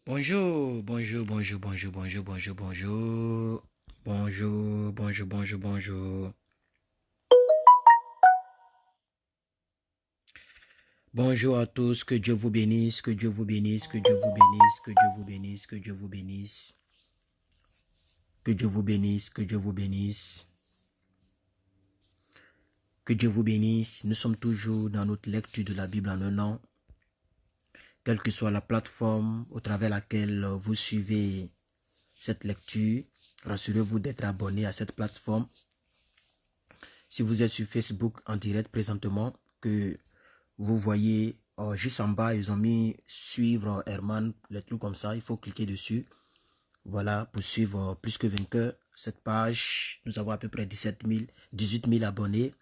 Bonjour, bonjour, bonjour, bonjour, bonjour, bonjour, bonjour. Bonjour, bonjour, bonjour, bonjour. Bonjour à tous, que Dieu vous bénisse, que Dieu vous bénisse, que Dieu vous bénisse, que Dieu vous bénisse, que Dieu vous bénisse. Que Dieu vous bénisse, que Dieu vous bénisse. Que Dieu vous bénisse. Nous sommes toujours dans notre lecture de la Bible en un an. Quelle que soit la plateforme au travers laquelle vous suivez cette lecture, rassurez-vous d'être abonné à cette plateforme. Si vous êtes sur Facebook en direct présentement, que vous voyez juste en bas, ils ont mis suivre Herman, les trucs comme ça, il faut cliquer dessus. Voilà, pour suivre plus que vainqueur cette page. Nous avons à peu près 18 000 abonnés.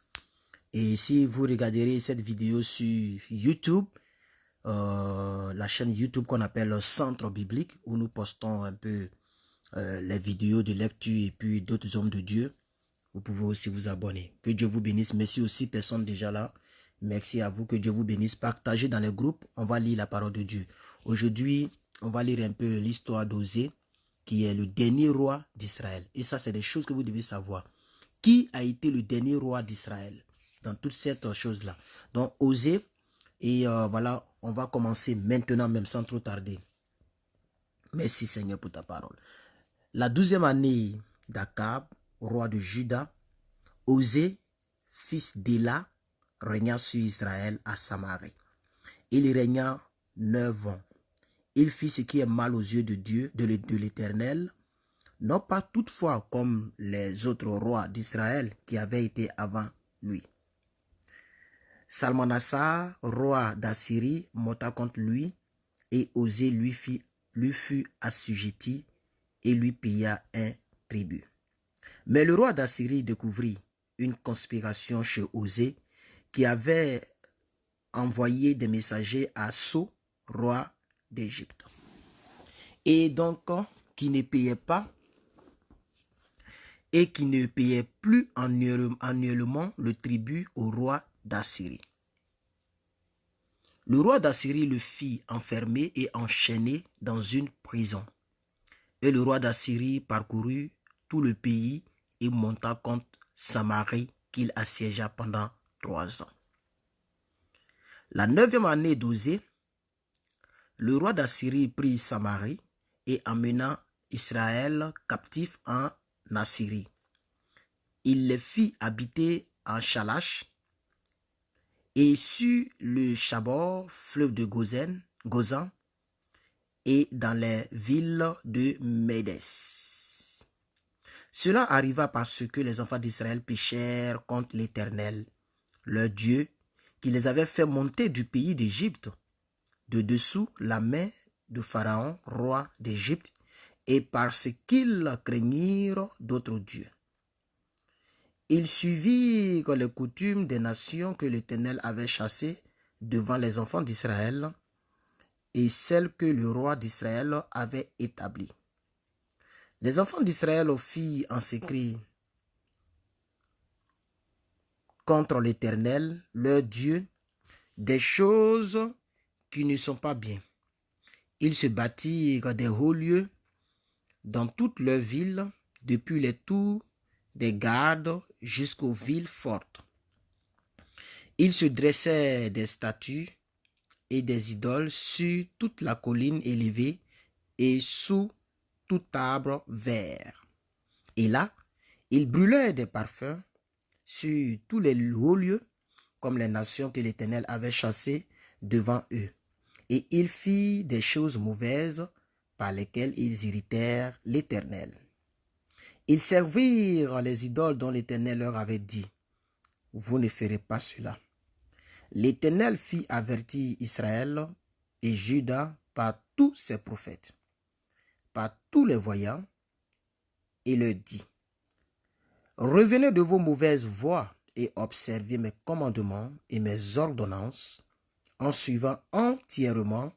Et si vous regarderez cette vidéo sur YouTube, la chaîne YouTube qu'on appelle Centre Biblique, où nous postons un peu les vidéos de lecture et puis d'autres hommes de Dieu, vous pouvez aussi vous abonner. Que Dieu vous bénisse. Merci aussi, personnes déjà là. Merci à vous, que Dieu vous bénisse. Partagez dans les groupes, on va lire la parole de Dieu. Aujourd'hui, on va lire un peu l'histoire d'Osée, qui est le dernier roi d'Israël. Et ça, c'est des choses que vous devez savoir. Qui a été le dernier roi d'Israël dans toute cette chose-là? Donc, Osée, et voilà, on va commencer maintenant, même sans trop tarder. Merci Seigneur pour ta parole. La 12e année d'Akab, roi de Juda, Osée, fils d'Éla, régna sur Israël à Samarie. Il régna 9 ans. Il fit ce qui est mal aux yeux de Dieu, de l'Éternel, non pas toutefois comme les autres rois d'Israël qui avaient été avant lui. Salmanassar, roi d'Assyrie, monta contre lui, et Osée lui fut assujetti et lui paya un tribut. Mais le roi d'Assyrie découvrit une conspiration chez Osée, qui avait envoyé des messagers à So, roi d'Égypte. Et donc, qui ne payait pas et qui ne payait plus annuellement le tribut au roi d'Assyrie. Le roi d'Assyrie le fit enfermer et enchaîner dans une prison. Et le roi d'Assyrie parcourut tout le pays et monta contre Samarie, qu'il assiégea pendant 3 ans. La 9e année d'Osée, le roi d'Assyrie prit Samarie et emmena Israël captif en Assyrie. Il les fit habiter en Chalash et sur le Chabor, fleuve de Gozan, et dans les villes de Médès. Cela arriva parce que les enfants d'Israël péchèrent contre l'Éternel, leur Dieu, qui les avait fait monter du pays d'Égypte, de dessous la main de Pharaon, roi d'Égypte, et parce qu'ils craignirent d'autres dieux. Ils suivirent les coutumes des nations que l'Éternel avait chassées devant les enfants d'Israël et celles que le roi d'Israël avait établies. Les enfants d'Israël firent en secret contre l'Éternel, leur Dieu, des choses qui ne sont pas bien. Ils se bâtirent des hauts lieux dans toutes leurs villes, depuis les tours des gardes jusqu'aux villes fortes. Ils se dressaient des statues et des idoles sur toute la colline élevée et sous tout arbre vert. Et là, ils brûlaient des parfums sur tous les hauts lieux, comme les nations que l'Éternel avait chassées devant eux. Et ils firent des choses mauvaises par lesquelles ils irritèrent l'Éternel. Ils servirent les idoles dont l'Éternel leur avait dit, « Vous ne ferez pas cela. » L'Éternel fit avertir Israël et Juda par tous ses prophètes, par tous les voyants, et leur dit, « Revenez de vos mauvaises voies et observez mes commandements et mes ordonnances, en suivant entièrement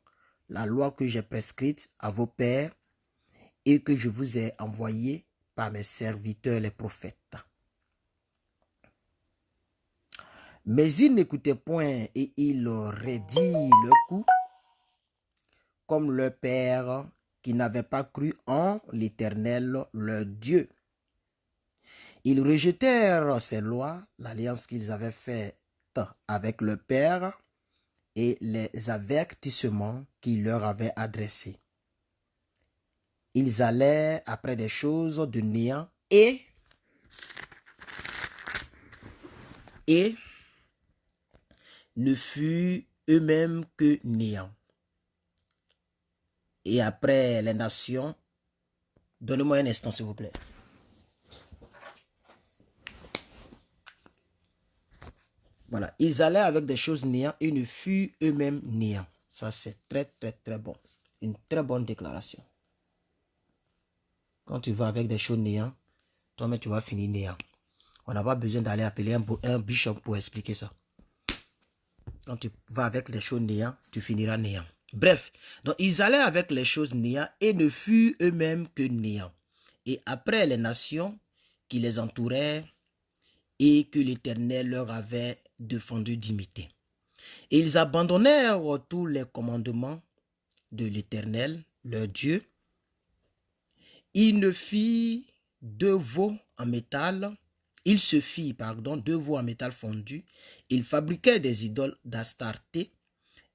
la loi que j'ai prescrite à vos pères et que je vous ai envoyée par mes serviteurs les prophètes. » Mais ils n'écoutaient point et ils raidirent leur cou comme leur père qui n'avaient pas cru en l'Éternel, leur Dieu. Ils rejetèrent ces lois, l'alliance qu'ils avaient faite avec leur père et les avertissements qu'il leur avait adressés. Ils allaient après des choses de néant et ne furent eux-mêmes que néant. Et après les nations, donnez-moi un instant s'il vous plaît. Voilà, ils allaient avec des choses néant et ne furent eux-mêmes néant. Ça c'est très bon. Une très bonne déclaration. Quand tu vas avec des choses néant, toi-même tu vas finir néant. On n'a pas besoin d'aller appeler un bishop pour expliquer ça. Quand tu vas avec les choses néant, tu finiras néant. Bref, donc ils allaient avec les choses néant et ne furent eux-mêmes que néant. Et après les nations qui les entouraient et que l'Éternel leur avait défendu d'imiter. Et ils abandonnèrent tous les commandements de l'Éternel, leur Dieu. Ils ne firent deux veaux en métal. Il se fit, deux veaux en métal fondu. Ils fabriquaient des idoles d'Astarté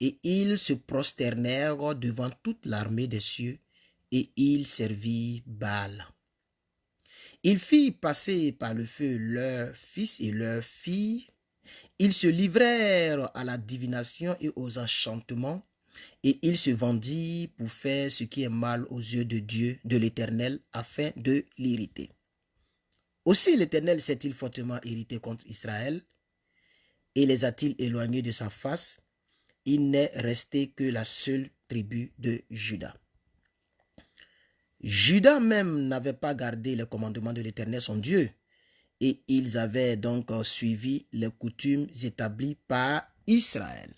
et ils se prosternèrent devant toute l'armée des cieux et ils servirent Baal. Ils firent passer par le feu leurs fils et leurs filles. Ils se livrèrent à la divination et aux enchantements et ils se vendirent pour faire ce qui est mal aux yeux de Dieu, de l'Éternel, afin de l'irriter. Aussi l'Éternel s'est-il fortement irrité contre Israël et les a-t-il éloignés de sa face. Il n'est resté que la seule tribu de Juda. Juda même n'avait pas gardé les commandements de l'Éternel son Dieu, et ils avaient donc suivi les coutumes établies par Israël.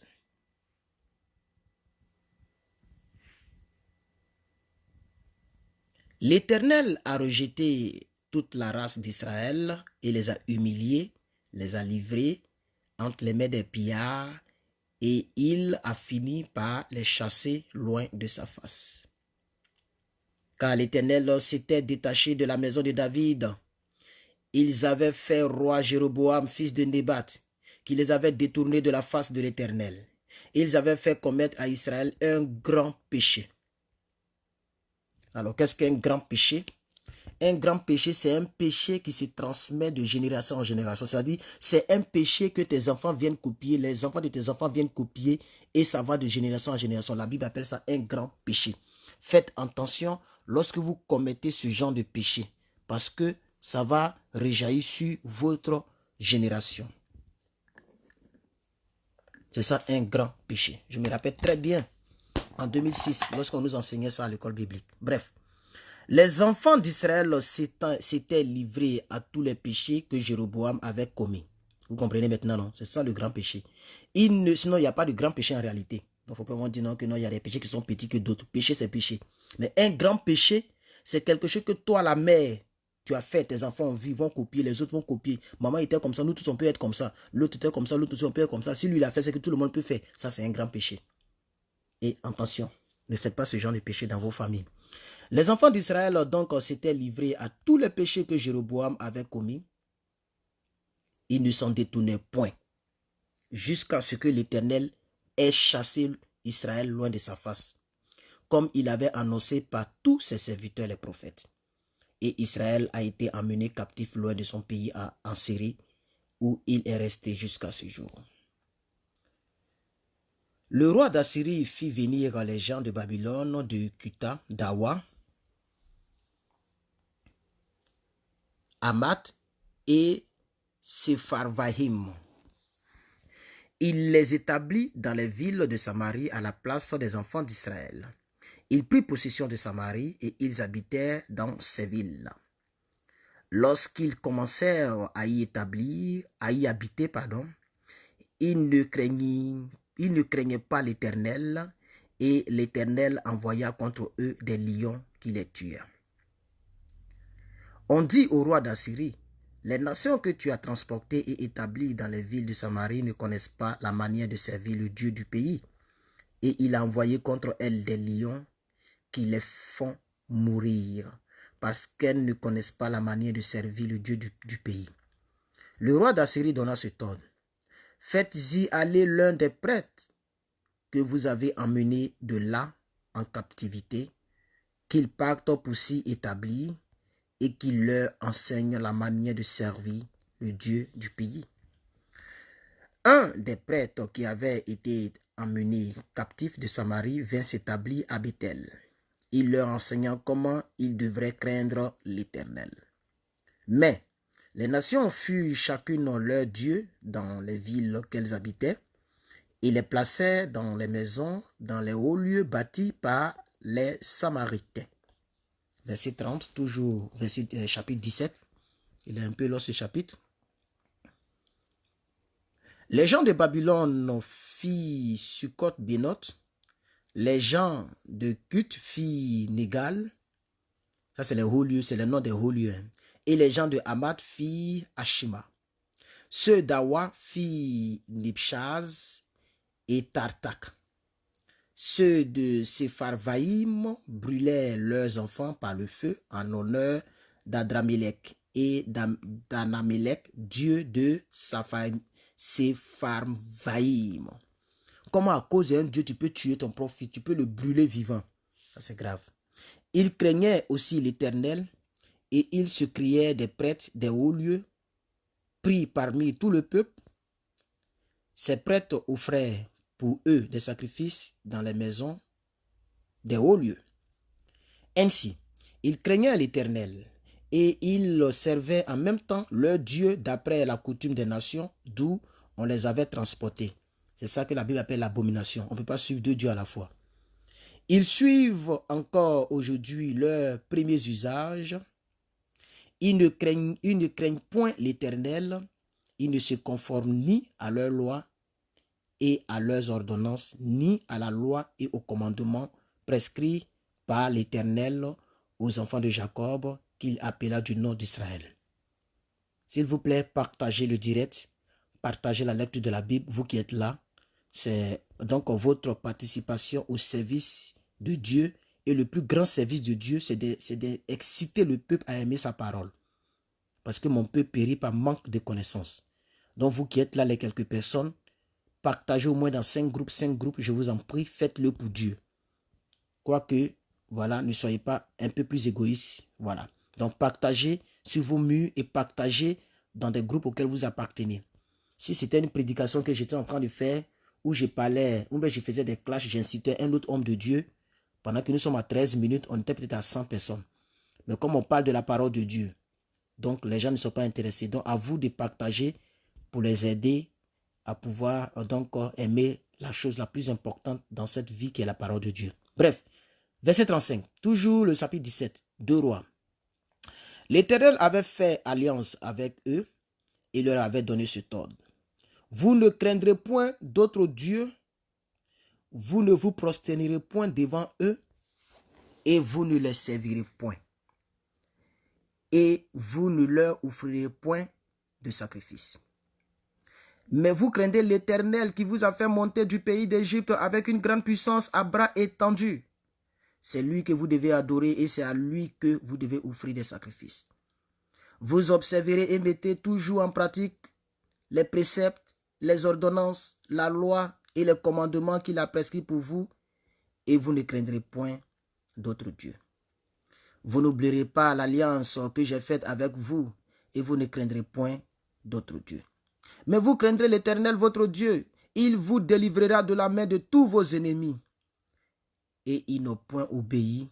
L'Éternel a rejeté toute la race d'Israël et les a humiliés, les a livrés entre les mains des pillards, et il a fini par les chasser loin de sa face. Car l'Éternel s'était détaché de la maison de David. Ils avaient fait roi Jéroboam, fils de Nébat, qui les avait détournés de la face de l'Éternel. Ils avaient fait commettre à Israël un grand péché. Alors, qu'est-ce qu'un grand péché? Un grand péché, c'est un péché qui se transmet de génération en génération. C'est-à-dire, c'est un péché que tes enfants viennent copier, les enfants de tes enfants viennent copier, et ça va de génération en génération. La Bible appelle ça un grand péché. Faites attention lorsque vous commettez ce genre de péché, parce que ça va rejaillir sur votre génération. C'est ça un grand péché. Je me rappelle très bien en 2006, lorsqu'on nous enseignait ça à l'école biblique. Bref, les enfants d'Israël s'étaient livrés à tous les péchés que Jéroboam avait commis. Vous comprenez maintenant, non? C'est ça le grand péché. Sinon, il n'y a pas de grand péché en réalité. Donc, il ne faut pas dire non, que non, il y a des péchés qui sont petits que d'autres. Péché, c'est péché. Mais un grand péché, c'est quelque chose que toi, la mère, tu as fait, tes enfants vont copier, les autres vont copier. Maman était comme ça, nous tous on peut être comme ça. L'autre était comme ça, l'autre aussi on peut être comme ça. Si lui il a fait, c'est que tout le monde peut faire. Ça, c'est un grand péché. Et attention, ne faites pas ce genre de péché dans vos familles. Les enfants d'Israël donc s'étaient livrés à tous les péchés que Jéroboam avait commis. Ils ne s'en détournaient point, jusqu'à ce que l'Éternel ait chassé Israël loin de sa face, comme il avait annoncé par tous ses serviteurs les prophètes. Et Israël a été emmené captif loin de son pays en Syrie, où il est resté jusqu'à ce jour. Le roi d'Assyrie fit venir les gens de Babylone, de Cuta, d'Awa, Hamath et Sepharvaïm. Il les établit dans les villes de Samarie à la place des enfants d'Israël. Ils prirent possession de Samarie et ils habitèrent dans ces villes. Lorsqu'ils commencèrent à y habiter, ils ne craignaient pas l'Éternel, et l'Éternel envoya contre eux des lions qui les tuèrent. On dit au roi d'Assyrie: les nations que tu as transportées et établies dans les villes de Samarie ne connaissent pas la manière de servir le Dieu du pays. et il a envoyé contre elles des lions qui les font mourir parce qu'elles ne connaissent pas la manière de servir le Dieu du pays. Le roi d'Assyrie donna cet ordre. Faites-y aller l'un des prêtres que vous avez emmenés de là en captivité, qu'il parte pour s'y établir et qu'il leur enseigne la manière de servir le Dieu du pays. Un des prêtres qui avait été emmené captif de Samarie vint s'établir à Bethel. Il leur enseigna comment ils devraient craindre l'Éternel. Mais les nations furent chacune leur Dieu dans les villes qu'elles habitaient et les plaçèrent dans les maisons, dans les hauts lieux bâtis par les Samaritains. Verset 30, toujours chapitre 17. Il est un peu long ce chapitre. Les gens de Babylone firent Sukkot-Bénoth. Les gens de Kut firent Négal. Ça, c'est les hauts lieux, c'est le nom des hauts lieux. Et les gens de Hamath firent Ashima. Ceux d'Awa firent Nibshaz et Tartak. Ceux de Sepharvaïm brûlèrent leurs enfants par le feu en honneur d'Adramélec et d'Anamélec, dieu de Sepharvaïm. Comment à cause d'un dieu tu peux tuer ton propre fils, tu peux le brûler vivant? Ça c'est grave. Ils craignaient aussi l'Éternel et ils se criaient des prêtres des hauts lieux, pris parmi tout le peuple. Ces prêtres offraient pour eux des sacrifices dans les maisons des hauts lieux. Ainsi, ils craignaient l'Éternel et ils servaient en même temps leur Dieu d'après la coutume des nations d'où on les avait transportés. C'est ça que la Bible appelle l'abomination. On ne peut pas suivre deux dieux à la fois. Ils suivent encore aujourd'hui leurs premiers usages. Ils ne craignent point l'Éternel. Ils ne se conforment ni à leurs lois et à leurs ordonnances, ni à la loi et aux commandements prescrits par l'Éternel aux enfants de Jacob qu'il appela du nom d'Israël. S'il vous plaît, partagez le direct, partagez la lecture de la Bible, vous qui êtes là. C'est donc votre participation au service de Dieu. Et le plus grand service de Dieu, c'est d'exciter le peuple à aimer sa parole. Parce que mon peuple périt par manque de connaissances. Donc vous qui êtes là, les quelques personnes, partagez au moins dans 5 groupes, je vous en prie, faites-le pour Dieu. Quoique, voilà, ne soyez pas un peu plus égoïste. Voilà. Donc partagez sur vos murs et partagez dans des groupes auxquels vous appartenez. Si c'était une prédication que j'étais en train de faire, où je parlais, où je faisais des clashs, j'incitais un autre homme de Dieu, pendant que nous sommes à 13 minutes, on était peut-être à 100 personnes. Mais comme on parle de la parole de Dieu, donc les gens ne sont pas intéressés. Donc à vous de partager pour les aider à pouvoir donc aimer la chose la plus importante dans cette vie qui est la parole de Dieu. Bref, verset 35, toujours le chapitre 17, 2 Rois. L'Éternel avait fait alliance avec eux et leur avait donné cet ordre. Vous ne craindrez point d'autres dieux, vous ne vous prosternerez point devant eux, et vous ne les servirez point. Et vous ne leur offrirez point de sacrifice. Mais vous craindrez l'Éternel qui vous a fait monter du pays d'Égypte avec une grande puissance à bras étendus. C'est lui que vous devez adorer et c'est à lui que vous devez offrir des sacrifices. Vous observerez et mettez toujours en pratique les préceptes, les ordonnances, la loi et les commandements qu'il a prescrits pour vous, et vous ne craindrez point d'autres dieux. Vous n'oublierez pas l'alliance que j'ai faite avec vous, et vous ne craindrez point d'autres dieux. Mais vous craindrez l'Éternel votre Dieu, il vous délivrera de la main de tous vos ennemis. Et ils n'ont point obéi,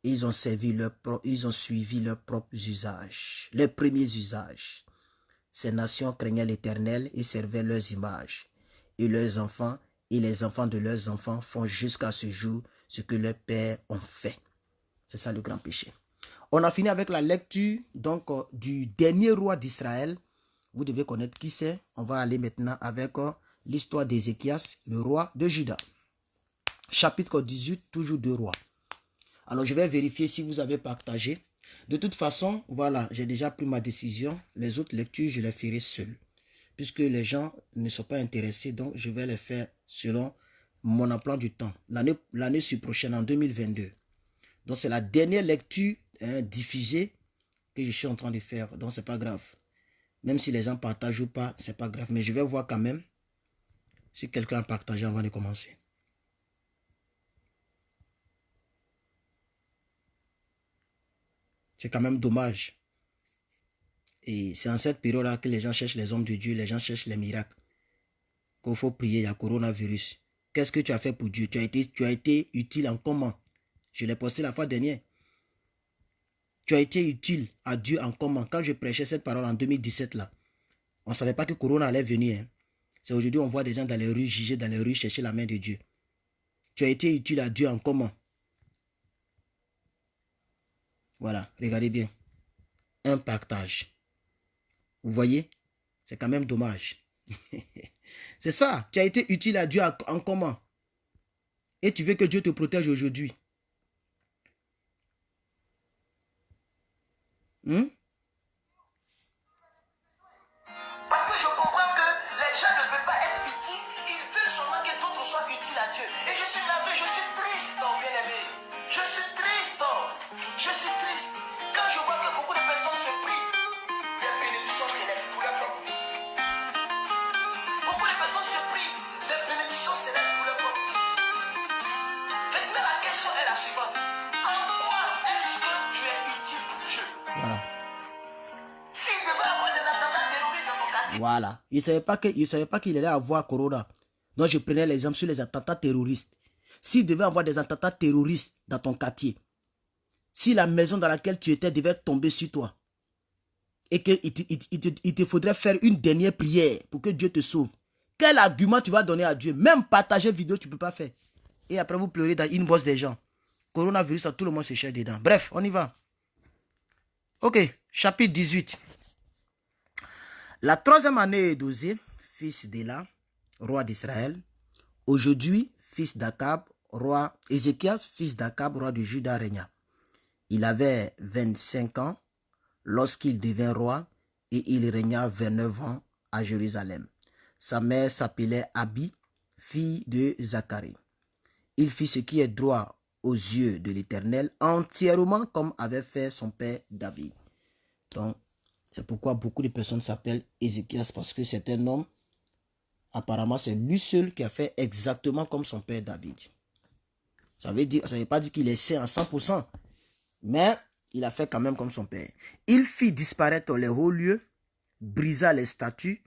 ils ont suivi leurs propres usages, les premiers usages. Ces nations craignaient l'Éternel et servaient leurs images. Et leurs enfants et les enfants de leurs enfants font jusqu'à ce jour ce que leurs pères ont fait. C'est ça le grand péché. On a fini avec la lecture donc du dernier roi d'Israël. Vous devez connaître qui c'est. On va aller maintenant avec l'histoire d'Ézéchias, le roi de Juda. Chapitre 18, toujours 2 rois. Alors je vais vérifier si vous avez partagé. De toute façon, voilà, j'ai déjà pris ma décision. Les autres lectures, je les ferai seul. Puisque les gens ne sont pas intéressés, donc je vais les faire selon mon emploi du temps. L'année prochaine, en 2022. Donc, c'est la dernière lecture diffusée que je suis en train de faire. Donc, c'est pas grave. Même si les gens partagent ou pas, c'est pas grave. Mais je vais voir quand même si quelqu'un a partagé avant de commencer. C'est quand même dommage. Et c'est en cette période-là que les gens cherchent les hommes de Dieu, les gens cherchent les miracles. Qu'il faut prier, il y a coronavirus. Qu'est-ce que tu as fait pour Dieu? Tu as été utile en comment? Je l'ai posté la fois dernière. Tu as été utile à Dieu en comment? Quand je prêchais cette parole en 2017 là, on ne savait pas que Corona allait venir. Hein. C'est aujourd'hui on voit des gens dans les rues, juger dans les rues, chercher la main de Dieu. Tu as été utile à Dieu en comment? Voilà, regardez bien. Un partage. Vous voyez? C'est quand même dommage. C'est ça. Tu as été utile à Dieu en comment? Et tu veux que Dieu te protège aujourd'hui. Parce que je comprends que les gens ne veulent pas être utiles. Ils veulent seulement que d'autres soient utiles à Dieu. Et je suis navré, je suis triste, bien-aimé. Je suis triste. Je suis triste. Quand je vois que beaucoup de personnes se prient des bénédictions célestes pour leur propre vie. Beaucoup de personnes se prient des bénédictions célestes pour leur propre vie. Maintenant, la question est la suivante. En quoi est-ce que tu es utile pour Dieu? Voilà. S'il devait avoir des attentats terroristes dans ton quartier. Voilà. Il ne savait pas qu'il allait avoir Corona. Donc, je prenais l'exemple sur les attentats terroristes. S'il devait avoir des attentats terroristes dans ton quartier, si la maison dans laquelle tu étais devait tomber sur toi, et qu'il te faudrait faire une dernière prière pour que Dieu te sauve, quel argument tu vas donner à Dieu? Même partager vidéo, tu ne peux pas faire. Et après, vous pleurez dans une bosse des gens. Coronavirus, tout le monde se cherche dedans. Bref, on y va. Ok, chapitre 18. La troisième année d'Osée, fils d'Éla, roi d'Israël. Aujourd'hui, fils d'Akab, roi Ézéchias, fils d'Akab, roi de Juda, régna. Il avait 25 ans lorsqu'il devint roi et il régna 29 ans à Jérusalem. Sa mère s'appelait Abi, fille de Zacharie. Il fit ce qui est droit aux yeux de l'Éternel, entièrement comme avait fait son père David. Donc, c'est pourquoi beaucoup de personnes s'appellent Ézéchias, parce que c'est un homme, apparemment c'est lui seul qui a fait exactement comme son père David. Ça veut pas dire qu'il est saint à 100%, mais il a fait quand même comme son père. Il fit disparaître les hauts lieux, brisa les statues,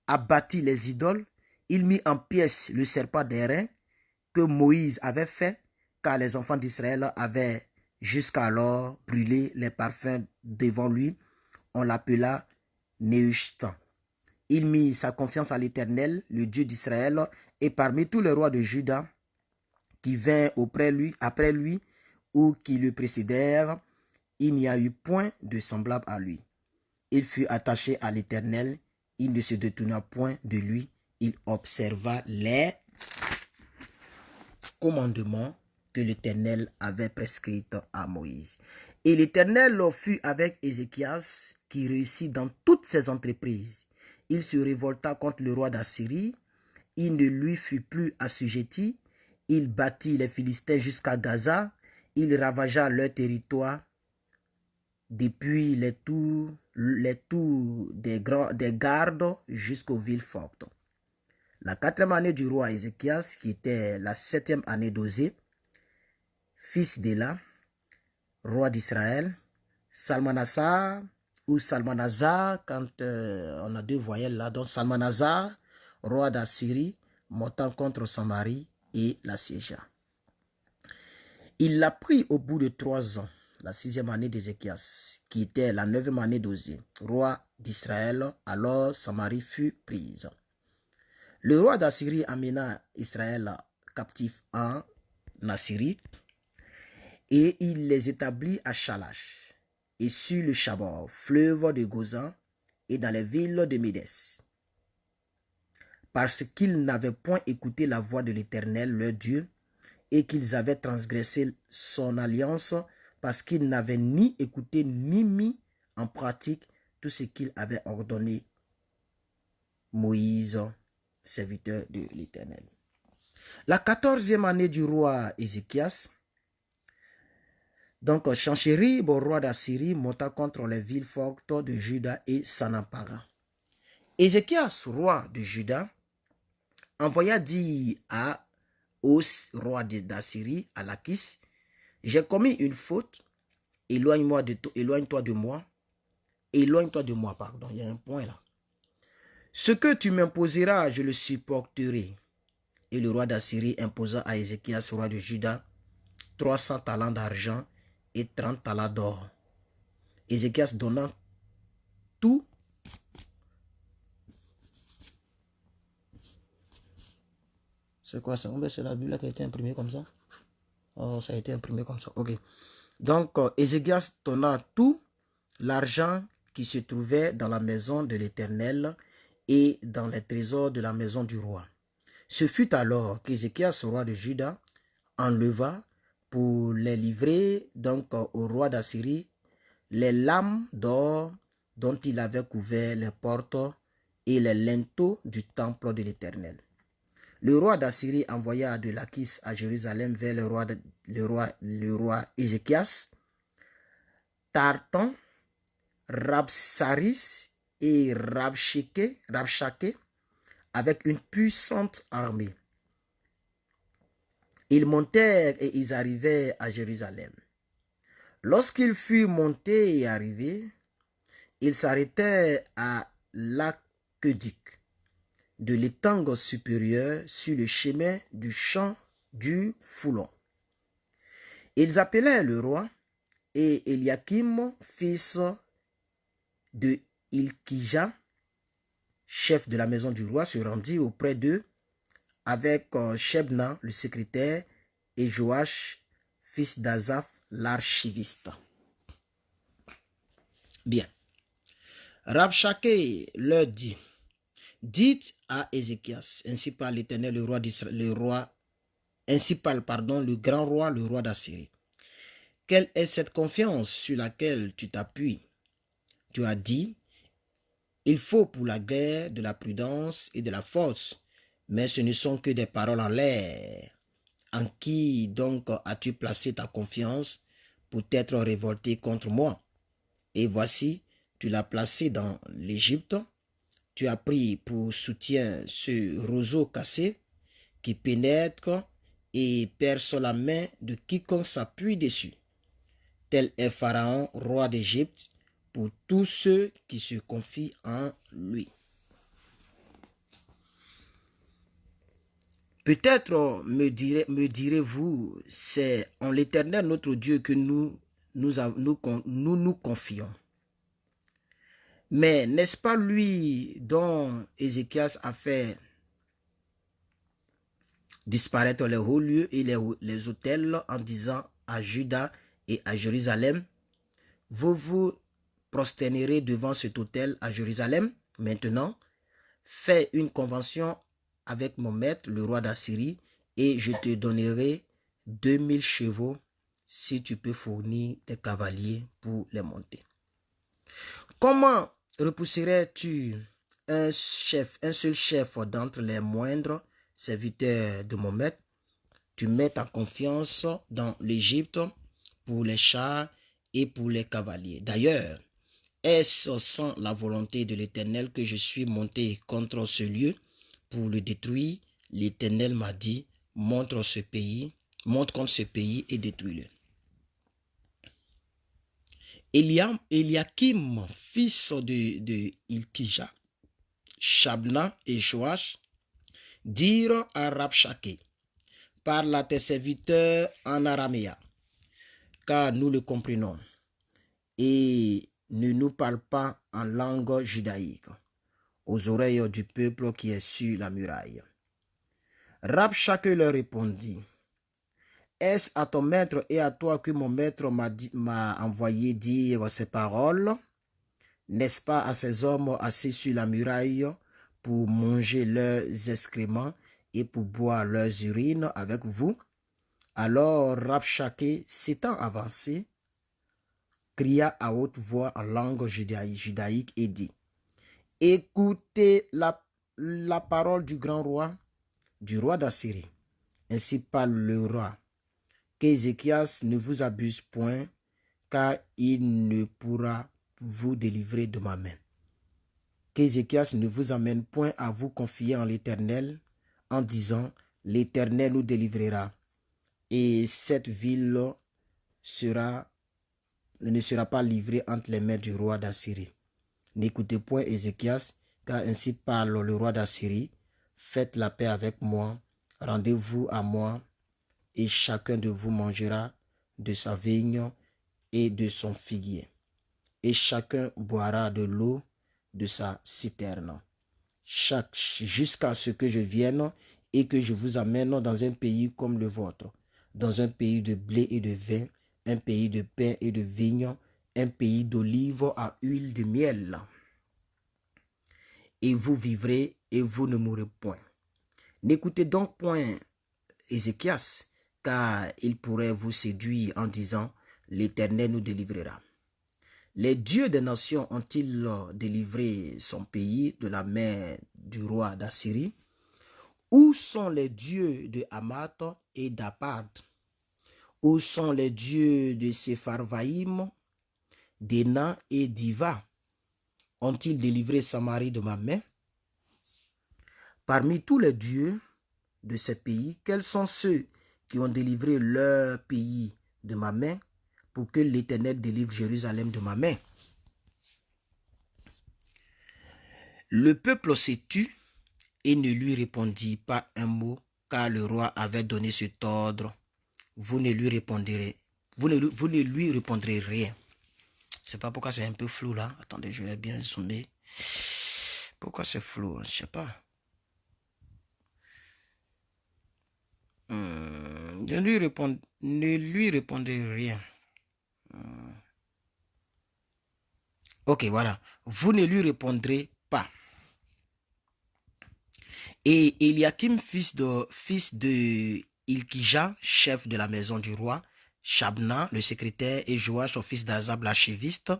abattit les idoles, il mit en pièces le serpent d'airain que Moïse avait fait, car les enfants d'Israël avaient jusqu'alors brûlé les parfums devant lui. On l'appela Nehushtan. Il mit sa confiance à l'Éternel, le Dieu d'Israël, et parmi tous les rois de Juda qui vinrent après lui, ou qui le précédèrent, il n'y a eu point de semblable à lui. Il fut attaché à l'Éternel, il ne se détourna point de lui, il observa les commandements que l'Éternel avait prescrits à Moïse. Et l'Éternel fut avec Ézéchias, qui réussit dans toutes ses entreprises. Il se révolta contre le roi d'Assyrie, il ne lui fut plus assujetti, il battit les Philistins jusqu'à Gaza, il ravagea leur territoire depuis les tours des gardes jusqu'aux villes fortes. La 4e année du roi Ézéchias, qui était la 7e année d'Osée, fils d'Éla, roi d'Israël, Salmanasar, ou Salmanazar, quand on a deux voyelles là, donc Salmanazar, roi d'Assyrie, montant contre Samarie et l'assiégea. Il l'a pris au bout de 3 ans, la 6e année d'Ézéchias, qui était la 9e année d'Osée, roi d'Israël, alors Samarie fut prise. Le roi d'Assyrie amena Israël captif en Assyrie et il les établit à Chalash et sur le Chabor, fleuve de Gozan et dans les villes de Médès. Parce qu'ils n'avaient point écouté la voix de l'Éternel, leur Dieu, et qu'ils avaient transgressé son alliance, parce qu'ils n'avaient ni écouté ni mis en pratique tout ce qu'il avait ordonné Moïse, serviteur de l'Éternel. La 14e année du roi Ézéchias, donc Sanchérib, roi d'Assyrie, monta contre les villes fortes de Juda et s'en empara. Ézéchias, roi de Juda, envoya dire à Os, roi d'Assyrie, à Lachis, j'ai commis une faute, éloigne-toi de moi, pardon, il y a un point là. Ce que tu m'imposeras, je le supporterai. Et le roi d'Assyrie imposa à Ézéchias, roi de Juda, 300 talents d'argent et 30 talents d'or. Ézéchias donna tout. C'est quoi ça? C'est la Bible qui a été imprimée comme ça? Oh, ça a été imprimé comme ça. Ok. Donc, Ézéchias donna tout l'argent qui se trouvait dans la maison de l'Éternel et dans les trésors de la maison du roi. Ce fut alors qu'Ézéchias, roi de Juda, enleva pour les livrer donc au roi d'Assyrie les lames d'or dont il avait couvert les portes et les linteaux du temple de l'Éternel. Le roi d'Assyrie envoya de Lachis à Jérusalem vers le roi Ézéchias, Tartan, Rabsaris et Rabshakeh avec une puissante armée. Ils montèrent et ils arrivèrent à Jérusalem. Lorsqu'ils furent montés et arrivés, ils s'arrêtèrent à l'Aqueduc de l'étang supérieur sur le chemin du champ du Foulon. Ils appelèrent le roi et Eliakim, fils de Ilkija, chef de la maison du roi, se rendit auprès d'eux avec Shebna, le secrétaire, et Joach, fils d'Azaph, l'archiviste. Bien. Rabshakeh leur dit, dites à Ézéchias, ainsi parle l'Éternel, le grand roi, le roi d'Assyrie. Quelle est cette confiance sur laquelle tu t'appuies? Tu as dit, il faut pour la guerre de la prudence et de la force, mais ce ne sont que des paroles en l'air. En qui donc as-tu placé ta confiance pour t'être révolté contre moi? Et voici, tu l'as placé dans l'Égypte. Tu as pris pour soutien ce roseau cassé qui pénètre et perce la main de quiconque s'appuie dessus. Tel est Pharaon, roi d'Égypte, pour tous ceux qui se confient en lui. Peut-être me direz-vous, c'est en l'Éternel notre Dieu que nous confions. Mais n'est-ce pas lui dont Ézéchias a fait disparaître les hauts lieux et les autels en disant à Juda et à Jérusalem, vous vous prosternerez devant cet autel à Jérusalem. Maintenant, fais une convention avec mon maître, le roi d'Assyrie, et je te donnerai 2000 chevaux si tu peux fournir des cavaliers pour les monter. Comment repousserais-tu un seul chef d'entre les moindres serviteurs de mon maître? Tu mets ta confiance dans l'Égypte pour les chars et pour les cavaliers. D'ailleurs, est-ce sans la volonté de l'Éternel que je suis monté contre ce lieu pour le détruire? L'Éternel m'a dit, monte contre ce pays et détruis-le. Eliakim, fils de Ilkija, Shabna et Joach, dirent à Rabshakeh, parle à tes serviteurs en araméen, car nous le comprenons, et ne nous parle pas en langue judaïque, aux oreilles du peuple qui est sur la muraille. Rabshakeh leur répondit, est-ce à ton maître et à toi que mon maître m'a envoyé dire ces paroles? N'est-ce pas à ces hommes assis sur la muraille pour manger leurs excréments et pour boire leurs urines avec vous? Alors Rabshakeh, s'étant avancé, cria à haute voix en langue judaïque et dit, écoutez la parole du grand roi, du roi d'Assyrie. ainsi parle le roi, qu'Ézéchias ne vous abuse point, car il ne pourra vous délivrer de ma main. Qu'Ézéchias ne vous amène point à vous confier en l'Éternel, en disant, l'Éternel nous délivrera, et cette ville ne sera pas livrée entre les mains du roi d'Assyrie. N'écoutez point Ézéchias, car ainsi parle le roi d'Assyrie. Faites la paix avec moi, rendez-vous à moi, et chacun de vous mangera de sa vigne et de son figuier, et chacun boira de l'eau de sa citerne, jusqu'à ce que je vienne et que je vous amène dans un pays comme le vôtre, dans un pays de blé et de vin, un pays de pain et de vigne, un pays d'olives à huile de miel. Et vous vivrez et vous ne mourrez point. N'écoutez donc point Ézéchias, car il pourrait vous séduire en disant, l'Éternel nous délivrera. Les dieux des nations ont-ils délivré son pays de la main du roi d'Assyrie? Où sont les dieux de Hamath et d'Arpad? Où sont les dieux de Sepharvaïm, d'Ena et d'Iva? Ont-ils délivré Samarie de ma main? Parmi tous les dieux de ces pays, quels sont ceux qui ont délivré leur pays de ma main pour que l'Éternel délivre Jérusalem de ma main? Le peuple se tut et ne lui répondit pas un mot, car le roi avait donné cet ordre. Vous ne lui répondrez rien. C'est pas pourquoi c'est un peu flou là. Attendez, je vais bien zoomer. Pourquoi c'est flou? Je sais pas. Ne lui répondrez rien. Ok, voilà. Vous ne lui répondrez pas. Et Eliakim, fils de Ilkija, chef de la maison du roi, Shabna, le secrétaire, et Joach, son fils d'Azab, l'archiviste,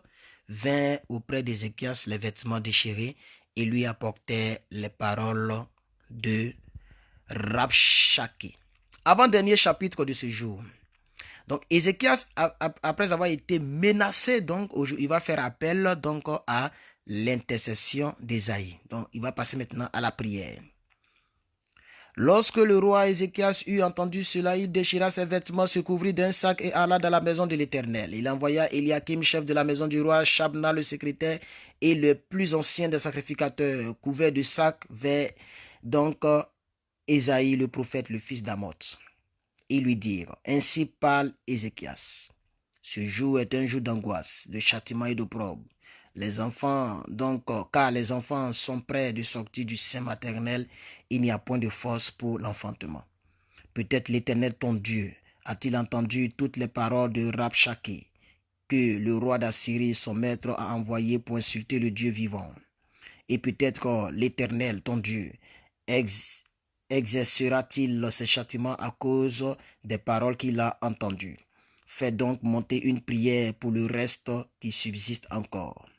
vint auprès d'Ézéchias les vêtements déchirés et lui apportèrent les paroles de Rabshakeh. Avant-dernier chapitre de ce jour. Donc Ézéchias, après avoir été menacé, donc il va faire appel donc à l'intercession d'Ésaïe. Donc il va passer maintenant à la prière. Lorsque le roi Ézéchias eut entendu cela, il déchira ses vêtements, se couvrit d'un sac et alla dans la maison de l'Éternel. Il envoya Eliakim, chef de la maison du roi, Shabna, le secrétaire, et le plus ancien des sacrificateurs, couverts de sacs, vers donc Ésaïe, le prophète, le fils d'Amoth. Ils lui dirent, ainsi parle Ézéchias. Ce jour est un jour d'angoisse, de châtiment et d'opprobre. Les enfants, car les enfants sont près de sortir du sein maternel, il n'y a point de force pour l'enfantement. Peut-être l'Éternel ton Dieu a-t-il entendu toutes les paroles de Rabshakeh, que le roi d'Assyrie, son maître, a envoyé pour insulter le Dieu vivant. Et peut-être l'Éternel ton Dieu exercera-t-il ses châtiments à cause des paroles qu'il a entendues. Fais donc monter une prière pour le reste qui subsiste encore.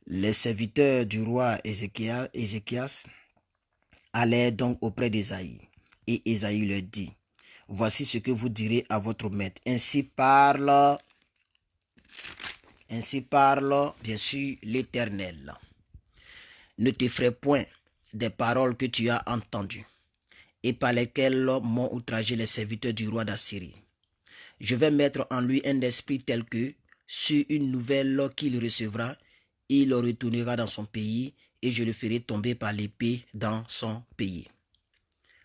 Les serviteurs du roi Ézéchias allèrent donc auprès d'Ésaïe. Et Ésaïe leur dit, voici ce que vous direz à votre maître. Ainsi parle bien sûr l'Éternel. Ne t'effraie point des paroles que tu as entendues et par lesquelles m'ont outragé les serviteurs du roi d'Assyrie. Je vais mettre en lui un esprit tel que, sur une nouvelle qu'il recevra, il retournera dans son pays et je le ferai tomber par l'épée dans son pays.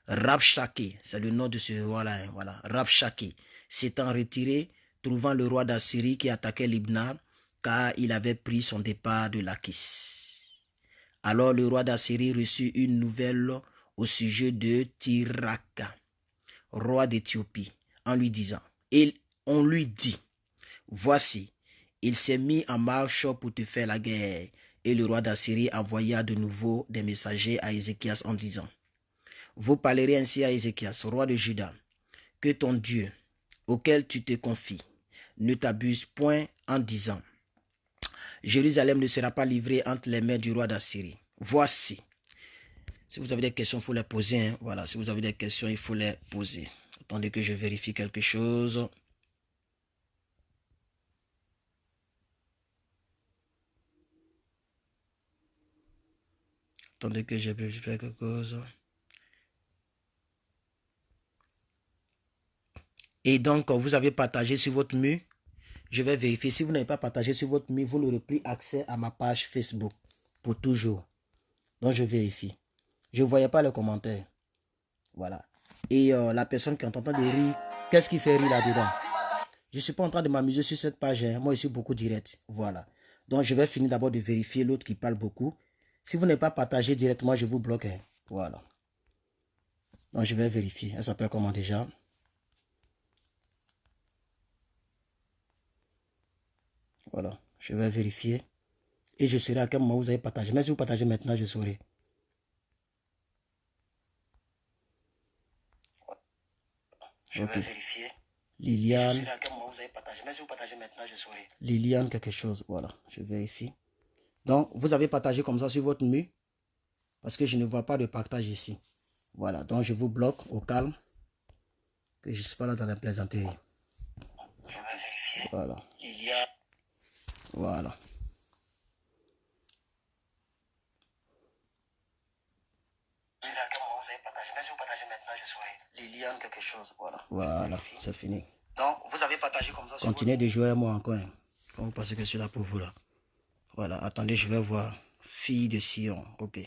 Rabshakeh, c'est le nom de ce roi-là. Voilà. Rabshakeh s'étant retiré, trouvant le roi d'Assyrie qui attaquait Libna, car il avait pris son départ de Lachis. Alors le roi d'Assyrie reçut une nouvelle au sujet de Tiraka, roi d'Éthiopie, en lui disant, et on lui dit, voici, il s'est mis en marche pour te faire la guerre. Et le roi d'Assyrie envoya de nouveau des messagers à Ézéchias en disant, vous parlerez ainsi à Ézéchias, roi de Juda, que ton Dieu, auquel tu te confies, ne t'abuse point en disant, Jérusalem ne sera pas livrée entre les mains du roi d'Assyrie. Voici, Si vous avez des questions, il faut les poser. Hein. Voilà, si vous avez des questions, il faut les poser. Attendez que je vérifie quelque chose. Attendez que je vérifie quelque chose. Et donc, vous avez partagé sur votre mur. Je vais vérifier. Si vous n'avez pas partagé sur votre mur, vous n'aurez plus accès à ma page Facebook pour toujours. Donc, je vérifie. Je ne voyais pas les commentaires. Voilà. Et la personne qui est en train de rire, qu'est-ce qui fait rire là-dedans? Je ne suis pas en train de m'amuser sur cette page. Hein. Moi, je suis beaucoup direct. Voilà. Donc, je vais finir d'abord de vérifier l'autre qui parle beaucoup. Si vous n'avez pas partagé directement, je vous bloque. Hein. Voilà. Donc, je vais vérifier. Elle s'appelle comment déjà? Voilà. Je vais vérifier. Et je saurai à quel moment vous avez partagé. Mais si vous partagez maintenant, je saurai. Je vais vérifier. Liliane. Je saurai à quel moment vous avez partagé. Mais si vous partagez maintenant, je saurai. Liliane, quelque chose. Voilà. Je vérifie. Donc, vous avez partagé comme ça sur votre mur. Parce que je ne vois pas de partage ici. Voilà. Donc, je vous bloque au calme. Que je ne suis pas là dans la plaisanterie. Je vais vérifier. Voilà. Liliane. Voilà. Liliane, quelque chose. Voilà. Voilà. C'est fini. Donc, vous avez partagé comme ça. Continuez de jouer à moi encore. Hein. Parce que je suis là pour vous là. Voilà. Attendez, je vais voir. Fille de Sion. Ok.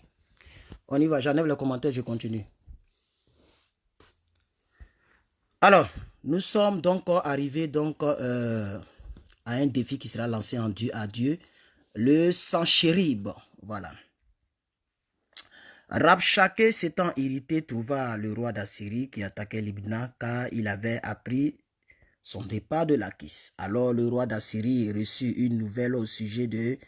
On y va. J'enlève le commentaire, je continue. Alors, nous sommes donc arrivés donc à un défi qui sera lancé en Dieu à Dieu. Le Sanchérib. Voilà. Rabshakeh s'étant irrité trouva le roi d'Assyrie qui attaquait Libna car il avait appris son départ de Lachish. Alors le roi d'Assyrie reçut une nouvelle au sujet de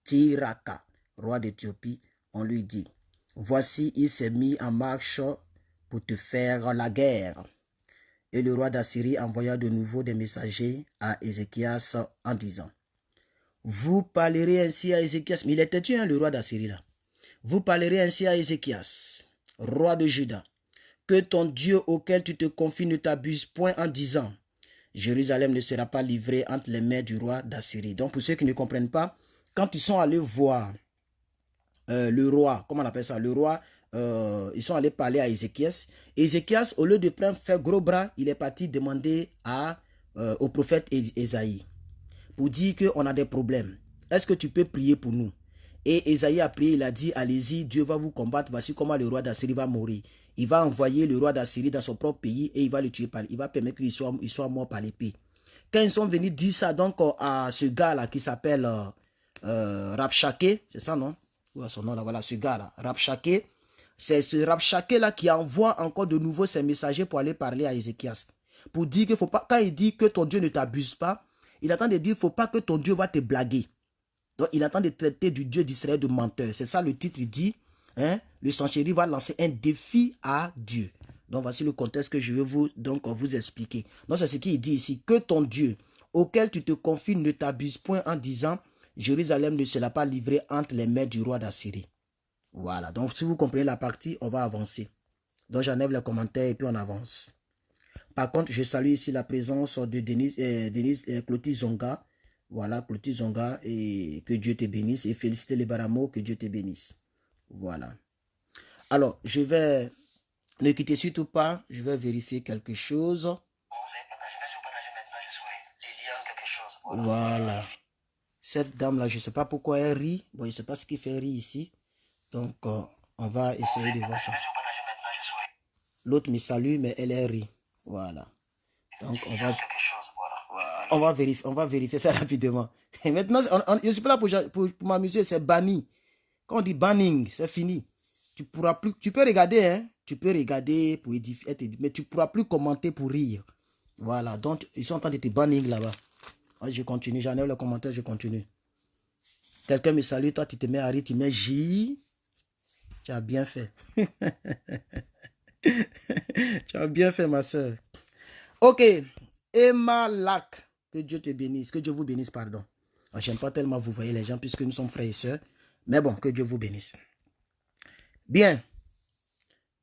Tiraka, roi d'Éthiopie. On lui dit, voici il s'est mis en marche pour te faire la guerre. Et le roi d'Assyrie envoya de nouveau des messagers à Ézéchias en disant, vous parlerez ainsi à Ézéchias. Mais il était tué, hein, le roi d'Assyrie là. Vous parlerez ainsi à Ézéchias, roi de Juda, que ton Dieu auquel tu te confies ne t'abuse point en disant, Jérusalem ne sera pas livrée entre les mains du roi d'Assyrie. Donc pour ceux qui ne comprennent pas, quand ils sont allés voir le roi, comment on appelle ça, le roi, ils sont allés parler à Ézéchias. Ézéchias, au lieu de faire gros bras, il est parti demander au prophète Ésaïe pour dire qu'on a des problèmes. Est-ce que tu peux prier pour nous? Et Ésaïe a prié, il a dit, allez-y, Dieu va vous combattre, voici comment le roi d'Assyrie va mourir. Il va envoyer le roi d'Assyrie dans son propre pays et il va le tuer il va permettre qu'il soit mort par l'épée. Quand ils sont venus dire ça donc à ce gars-là qui s'appelle Rabshakeh, c'est ça non? Ou son nom là, voilà, ce gars-là, Rabshakeh. C'est ce Rabshakeh-là qui envoie encore de nouveau ses messagers pour aller parler à Ézéchias. Pour dire qu'il faut pas, quand il dit que ton Dieu ne t'abuse pas, il attend de dire, il ne faut pas que ton Dieu va te blaguer. Donc, il attend de traiter du Dieu d'Israël de menteur. C'est ça le titre, il dit, hein, le Sanchérib va lancer un défi à Dieu. Donc, voici le contexte que je vais vous expliquer. Donc, c'est ce qu'il dit ici, que ton Dieu, auquel tu te confies, ne t'abuse point en disant, Jérusalem ne sera pas livrée entre les mains du roi d'Assyrie. Voilà, donc si vous comprenez la partie, on va avancer. Donc, j'enlève les commentaires et puis on avance. Par contre, je salue ici la présence de Clotilde Zonga. Voilà, Clotilde Zonga, et que Dieu te bénisse. Et féliciter les Baramo, que Dieu te bénisse. Voilà. Alors, je vais ne quitter surtout pas. Je vais vérifier quelque chose. Voilà. Cette dame-là, je ne sais pas pourquoi elle rit. Bon, je ne sais pas ce qui fait rire ici. Donc, on va essayer de voir ça. L'autre me salue, mais elle est rit. Voilà. Donc, on va vérifier ça rapidement. Et maintenant, je ne suis pas là pour m'amuser, c'est banni. Quand on dit banning, c'est fini. Tu pourras plus, tu peux regarder, hein. Tu peux regarder pour édifier, mais tu ne pourras plus commenter pour rire. Voilà, donc ils sont en train de te banning là-bas. Je continue, j'enlève le commentaire, je continue. Quelqu'un me salue, toi tu te mets à rire, tu mets J. Tu as bien fait. Tu as bien fait, ma soeur. Ok. Emma Lac. Que Dieu te bénisse. Que Dieu vous bénisse, pardon. J'aime pas tellement vous voyez les gens puisque nous sommes frères et sœurs. Mais bon, que Dieu vous bénisse. Bien.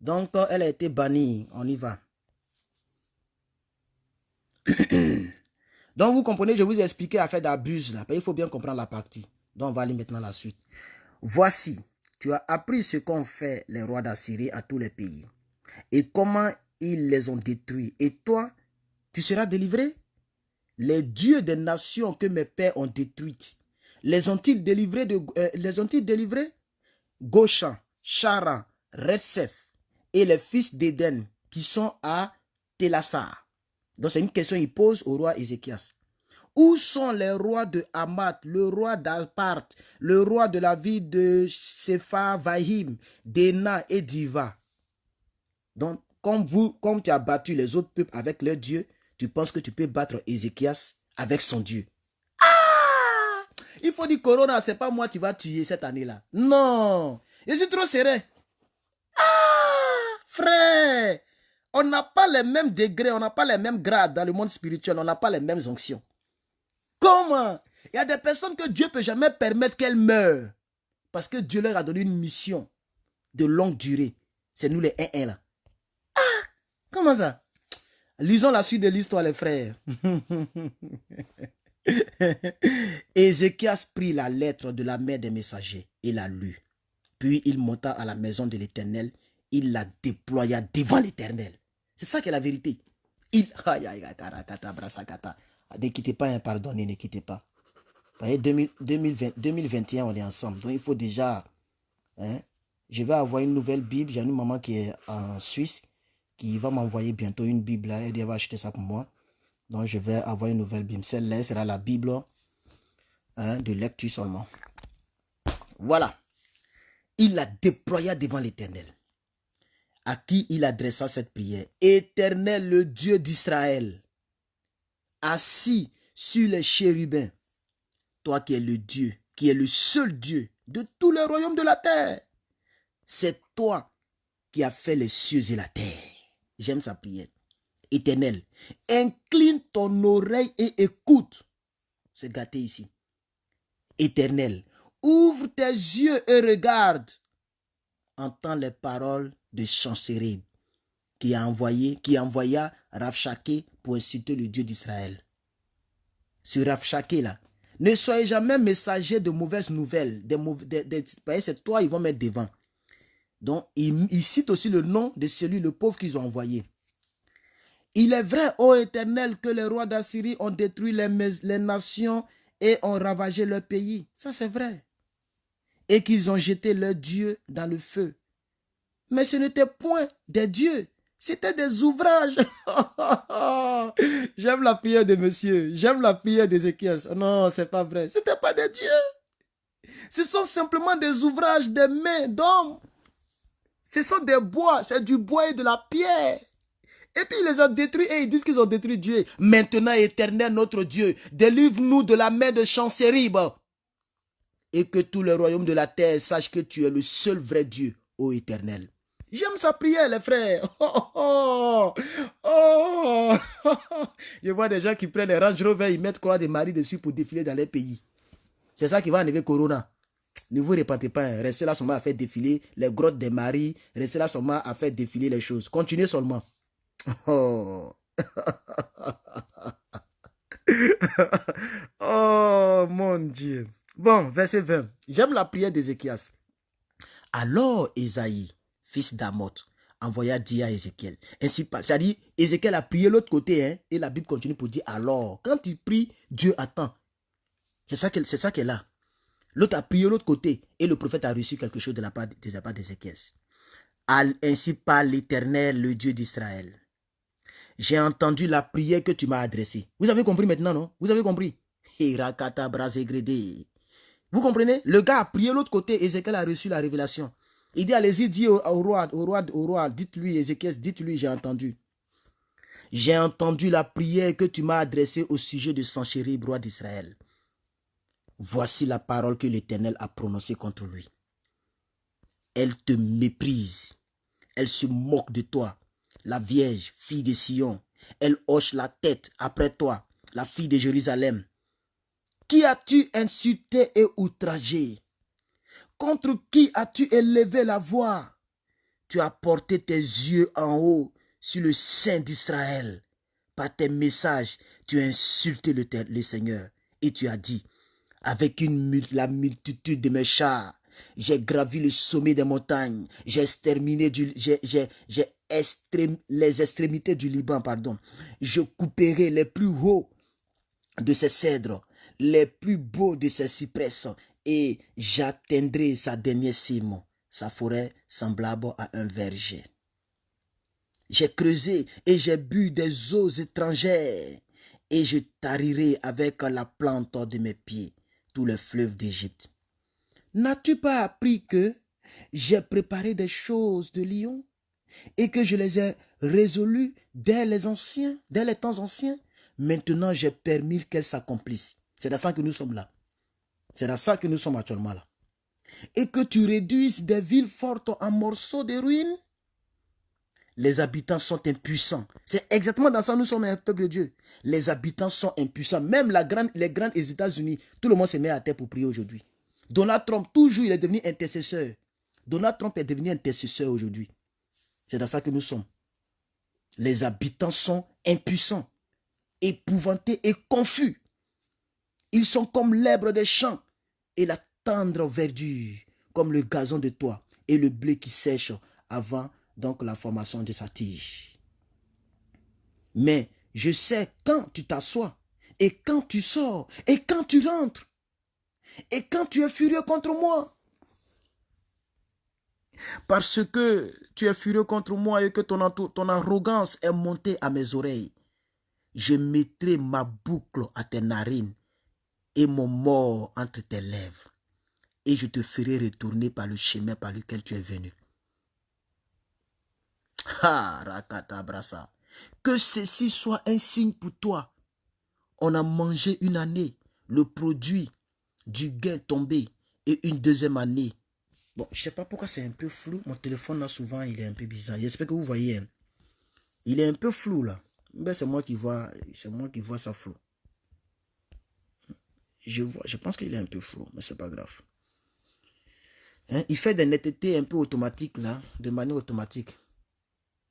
Donc, elle a été bannie. On y va. Donc, vous comprenez, je vous ai expliqué l'affaire d'abus là. Il faut bien comprendre la partie. Donc, on va aller maintenant à la suite. Voici, tu as appris ce qu'ont fait les rois d'Assyrie à tous les pays et comment ils les ont détruits. Et toi, tu seras délivré? Les dieux des nations que mes pères ont détruites, les ont-ils délivrés Goshan, Charan, Retsef et les fils d'Éden qui sont à Télassar. Donc c'est une question qu'il pose au roi Ézéchias. Où sont les rois de Hamath, le roi d'Alpart, le roi de la ville de Sepharvaïm, d'Ena et d'Iva? Donc, comme tu as battu les autres peuples avec leur Dieu, tu penses que tu peux battre Ézéchias avec son Dieu. Ah! Il faut dire Corona, c'est pas moi qui va tuer cette année-là. Non! Je suis trop serein. Ah! Frère! On n'a pas les mêmes degrés, on n'a pas les mêmes grades dans le monde spirituel, on n'a pas les mêmes onctions. Comment? Il y a des personnes que Dieu ne peut jamais permettre qu'elles meurent. Parce que Dieu leur a donné une mission de longue durée. C'est nous les 1-1 là. Ah! Comment ça? Lisons la suite de l'histoire, les frères. Ézéchias prit la lettre de la main des messagers et la lut. Puis il monta à la maison de l'Éternel. Il la déploya devant l'Éternel. C'est ça qui est la vérité. Ne quittez pas, hein, pardonnez, ne quittez pas. Vous voyez, 2021, on est ensemble. Donc il faut déjà... Hein, je vais avoir une nouvelle Bible. J'ai une maman qui est en Suisse qui va m'envoyer bientôt une Bible. Là. Elle va acheter ça pour moi. Donc je vais avoir une nouvelle Bible. Celle-là sera la Bible de lecture seulement. Voilà. Il la déploya devant l'Éternel, à qui il adressa cette prière. Éternel, le Dieu d'Israël, assis sur les chérubins, toi qui es le Dieu, qui est le seul Dieu de tous les royaumes de la terre, c'est toi qui as fait les cieux et la terre. J'aime sa prière. Éternel, incline ton oreille et écoute. C'est gâté ici. Éternel, ouvre tes yeux et regarde. Entends les paroles de Sennacherib qui envoya Rabshakeh pour insulter le Dieu d'Israël. Ce Rabshakeh là, ne soyez jamais messager de mauvaises nouvelles. C'est toi, ils vont mettre devant. Donc, il cite aussi le nom de celui, le pauvre qu'ils ont envoyé. Il est vrai, ô Éternel, que les rois d'Assyrie ont détruit les nations et ont ravagé leur pays. Ça, c'est vrai. Et qu'ils ont jeté leurs dieux dans le feu. Mais ce n'était point des dieux, c'était des ouvrages. J'aime la prière de monsieur, j'aime la prière d'Ézéchias. Non, c'est pas vrai. Ce n'était pas des dieux. Ce sont simplement des ouvrages des mains d'hommes. Ce sont des bois, c'est du bois et de la pierre. Et puis ils les ont détruits et ils disent qu'ils ont détruit Dieu. Maintenant, Éternel, notre Dieu, délivre-nous de la main de Sennacherib. Et que tous les royaumes de la terre sachent que tu es le seul vrai Dieu, ô Éternel. J'aime sa prière, les frères. Je vois des gens qui prennent les Range Rover, ils mettent Croix de Marie dessus pour défiler dans les pays. C'est ça qui va enlever Corona. Ne vous répandez pas, hein. Restez là seulement à faire défiler les grottes des maris. Restez là seulement à faire défiler les choses. Continuez seulement. Oh, oh mon Dieu. Bon, verset 20. J'aime la prière d'Ézéchias. Alors Ésaïe, fils d'Amoth, envoya dire à Ézéchiel. Ainsi, c'est-à-dire, Ézéchiel a prié l'autre côté, hein, et la Bible continue pour dire alors. Quand il prie, Dieu attend. C'est ça qu'elle est là. L'autre a prié l'autre côté, et le prophète a reçu quelque chose de la part d'Ézéchiel. Ainsi parle l'Éternel, le Dieu d'Israël. J'ai entendu la prière que tu m'as adressée. Vous avez compris maintenant, non? Vous avez compris? Vous comprenez? Le gars a prié l'autre côté, Ézéchiel a reçu la révélation. Il dit, allez-y, dis au roi, dites-lui, Ézéchiel, dites-lui, j'ai entendu. J'ai entendu la prière que tu m'as adressée au sujet de Sennacherib, roi d'Israël. Voici la parole que l'Éternel a prononcée contre lui. Elle te méprise. Elle se moque de toi. La Vierge, fille de Sion. Elle hoche la tête après toi, la fille de Jérusalem. Qui as-tu insulté et outragé? Contre qui as-tu élevé la voix? tu as porté tes yeux en haut sur le Saint d'Israël. Par tes messages, tu as insulté le Seigneur. Et tu as dit, avec la multitude de mes chars, j'ai gravi le sommet des montagnes, j'ai exterminé les extrémités du Liban, pardon. Je couperai les plus hauts de ses cèdres, les plus beaux de ses cypresses, et j'atteindrai sa dernière cime, sa forêt semblable à un verger. J'ai creusé et j'ai bu des eaux étrangères, et je tarirai avec la plante de mes pieds tous les fleuves d'Égypte. N'as-tu pas appris que j'ai préparé des choses de lion et que je les ai résolues dès les temps anciens? Maintenant, j'ai permis qu'elles s'accomplissent. C'est dans ça que nous sommes là. C'est dans ça que nous sommes actuellement là. Et que tu réduises des villes fortes en morceaux de ruines. Les habitants sont impuissants. C'est exactement dans ça que nous sommes un peuple de Dieu. Les habitants sont impuissants. Même les grandes États-Unis, tout le monde se met à terre pour prier aujourd'hui. Donald Trump, toujours, il est devenu intercesseur. Donald Trump est devenu intercesseur aujourd'hui. C'est dans ça que nous sommes. Les habitants sont impuissants, épouvantés et confus. Ils sont comme l'herbe des champs et la tendre verdure, comme le gazon de toit et le blé qui sèche avant donc la formation de sa tige. Mais je sais quand tu t'assois et quand tu sors et quand tu rentres et quand tu es furieux contre moi. Parce que tu es furieux contre moi et que ton arrogance est montée à mes oreilles. Je mettrai ma boucle à tes narines et mon mort entre tes lèvres. Et je te ferai retourner par le chemin par lequel tu es venu. Ha, Rakata Brasa. Que ceci soit un signe pour toi. On a mangé une année le produit du gain tombé et une deuxième année. Bon, je ne sais pas pourquoi c'est un peu flou. Mon téléphone là souvent il est un peu bizarre. J'espère que vous voyez. Hein. Il est un peu flou là. Ben, c'est moi qui vois ça flou. Je pense qu'il est un peu flou, mais c'est pas grave. Hein? Il fait des nettetés un peu automatiques là, de manière automatique.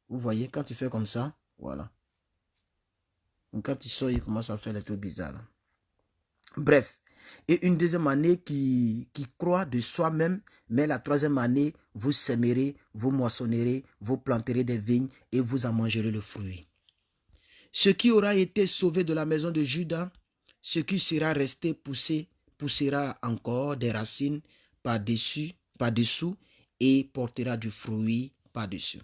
Vous voyez, quand tu fais comme ça, voilà. Donc quand tu sors, il commence à faire des trucs bizarres là. Bref. Et une deuxième année qui croît de soi-même, mais la troisième année, vous sèmerez, vous moissonnerez, vous planterez des vignes et vous en mangerez le fruit. Ce qui aura été sauvé de la maison de Juda, ce qui sera resté poussera encore des racines par-dessous et portera du fruit par-dessus.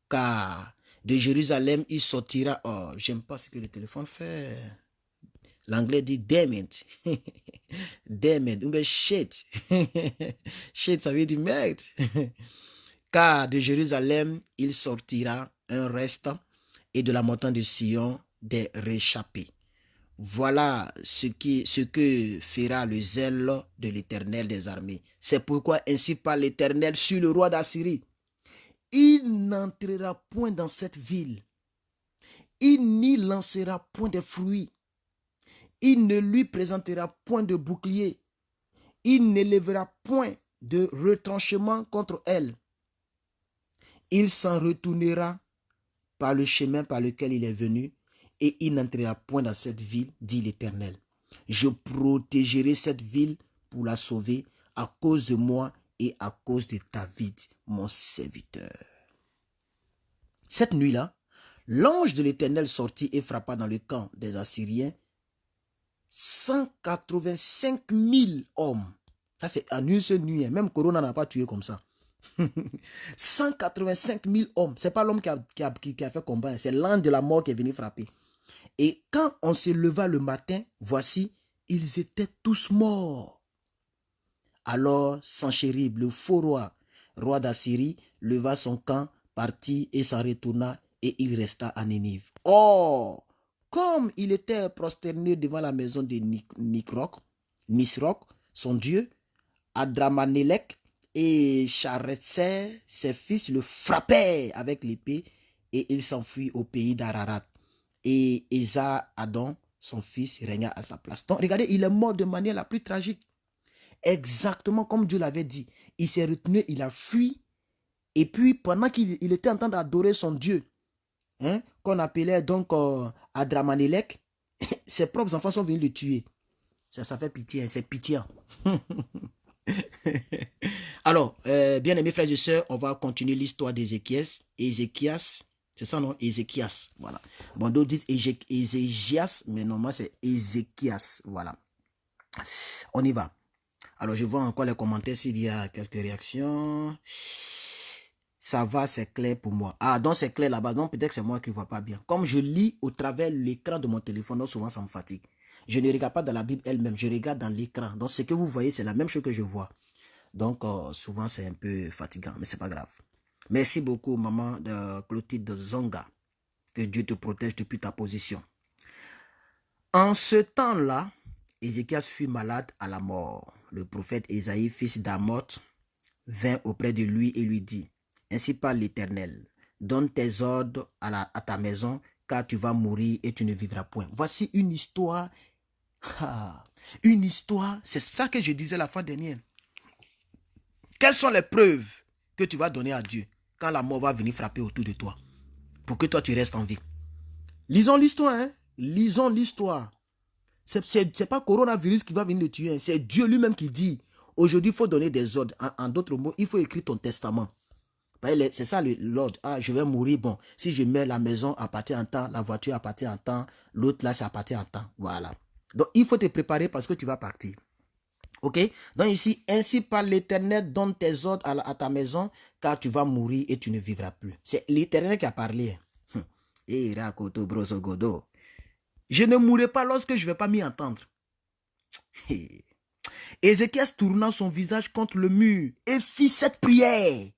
Car de Jérusalem, il sortira. Oh, j'aime pas ce que le téléphone fait. L'anglais dit damn it. Damn it. Ou bien shit. Shit, ça veut dire merde. Car de Jérusalem, il sortira un reste et de la montagne de Sion des réchappés. Voilà ce que fera le zèle de l'Éternel des armées. C'est pourquoi ainsi parle l'Éternel sur le roi d'Assyrie. Il n'entrera point dans cette ville. Il n'y lancera point de fruits. Il ne lui présentera point de bouclier. Il n'élèvera point de retranchement contre elle. Il s'en retournera par le chemin par lequel il est venu, et il n'entrera point dans cette ville, dit l'Éternel. Je protégerai cette ville pour la sauver à cause de moi et à cause de David, mon serviteur. Cette nuit-là, l'ange de l'Éternel sortit et frappa dans le camp des Assyriens 185 000 hommes. Ça, c'est en une seule nuit. Même Corona n'a pas tué comme ça. 185 000 hommes. Ce n'est pas l'homme qui a fait combat. C'est l'ange de la mort qui est venu frapper. Et quand on se leva le matin, voici, ils étaient tous morts. Alors Sanchérib, le faux roi d'Assyrie, leva son camp, partit et s'en retourna, et il resta à Ninive. Or, comme il était prosterné devant la maison de Nisroch, son dieu, Adramanélec et Charetser, ses fils, le frappèrent avec l'épée, et il s'enfuit au pays d'Ararat. Et Esa-Adon, son fils, régna à sa place. Donc, regardez, il est mort de manière la plus tragique. Exactement comme Dieu l'avait dit. Il s'est retenu, il a fui Et puis, pendant qu'il était en train d'adorer son Dieu, hein, qu'on appelait donc Adramanélec, ses propres enfants sont venus le tuer. Ça fait pitié, hein, c'est pitié. Alors, bien aimés frères et sœurs, on va continuer l'histoire d'Ézéchias. Ézéchias, c'est ça non? Ézéchias, voilà. Bon, d'autres disent Ézéchias, mais non, moi c'est Ézéchias, voilà. On y va. Alors, je vois encore les commentaires s'il y a quelques réactions. Ça va, c'est clair pour moi. Ah, donc c'est clair là-bas. Donc peut-être que c'est moi qui ne vois pas bien. Comme je lis au travers l'écran de mon téléphone, donc souvent ça me fatigue. Je ne regarde pas dans la Bible elle-même, je regarde dans l'écran. Donc ce que vous voyez, c'est la même chose que je vois. Donc souvent c'est un peu fatigant, mais c'est pas grave. Merci beaucoup, maman de Clotilde Zonga. Que Dieu te protège depuis ta position. En ce temps-là, Ézéchias fut malade à la mort. Le prophète Ésaïe, fils d'Amoth, vint auprès de lui et lui dit: Ainsi parle l'Éternel, donne tes ordres à ta maison, car tu vas mourir et tu ne vivras point. Voici une histoire. Une histoire, c'est ça que je disais la fois dernière. Quelles sont les preuves que tu vas donner à Dieu quand la mort va venir frapper autour de toi, pour que toi tu restes en vie? Lisons l'histoire, hein? Lisons l'histoire. C'est pas coronavirus qui va venir le tuer, hein? C'est Dieu lui-même qui dit: aujourd'hui, il faut donner des ordres. En d'autres mots, il faut écrire ton testament. C'est ça l'ordre. Ah, je vais mourir. Bon, si je mets la maison appartient en temps, la voiture appartient en temps, l'autre là, ça appartient en temps. Voilà. Donc, il faut te préparer parce que tu vas partir. Ok? Donc ici, ainsi parle l'Éternel, donne tes ordres à ta maison, car tu vas mourir et tu ne vivras plus. C'est l'Éternel qui a parlé. Je ne mourrai pas lorsque je ne vais pas m'y entendre. Ézéchias tourna son visage contre le mur et fit cette prière.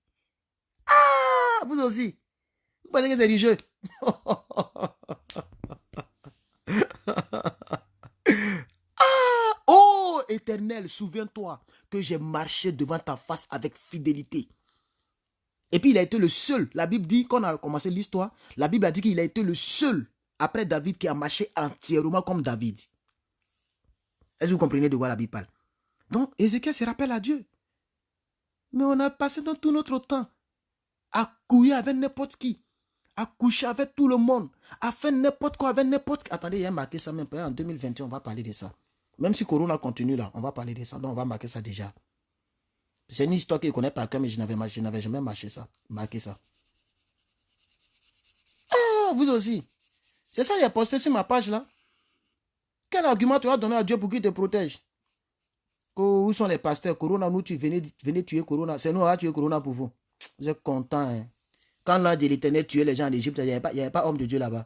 Ah, vous aussi. Vous pensez que c'est du jeu? Ah, oh Éternel, souviens-toi que j'ai marché devant ta face avec fidélité. Et puis il a été le seul. La Bible dit, quand on a commencé l'histoire, la Bible a dit qu'il a été le seul après David qui a marché entièrement comme David. Est-ce que vous comprenez de quoi la Bible parle? Donc Ézéchias se rappelle à Dieu. Mais on a passé dans tout notre temps à courir avec n'importe qui, à coucher avec tout le monde, à faire n'importe quoi avec n'importe qui. Attendez, il y a marqué ça même. En 2021, on va parler de ça. Même si Corona continue là, on va parler de ça. Donc on va marquer ça déjà. C'est une histoire que je connais par cœur, mais je n'avais jamais marqué ça. Ah, vous aussi. C'est ça, il a posté sur ma page là. Quel argument tu vas donner à Dieu pour qu'il te protège? Où sont les pasteurs? Corona, nous, tu venez tuer Corona. C'est nous, on va tuer Corona pour vous. Vous êtes contents, hein? Quand l'ange de l'Éternel tuait les gens en Égypte, il n'y avait pas homme de Dieu là-bas.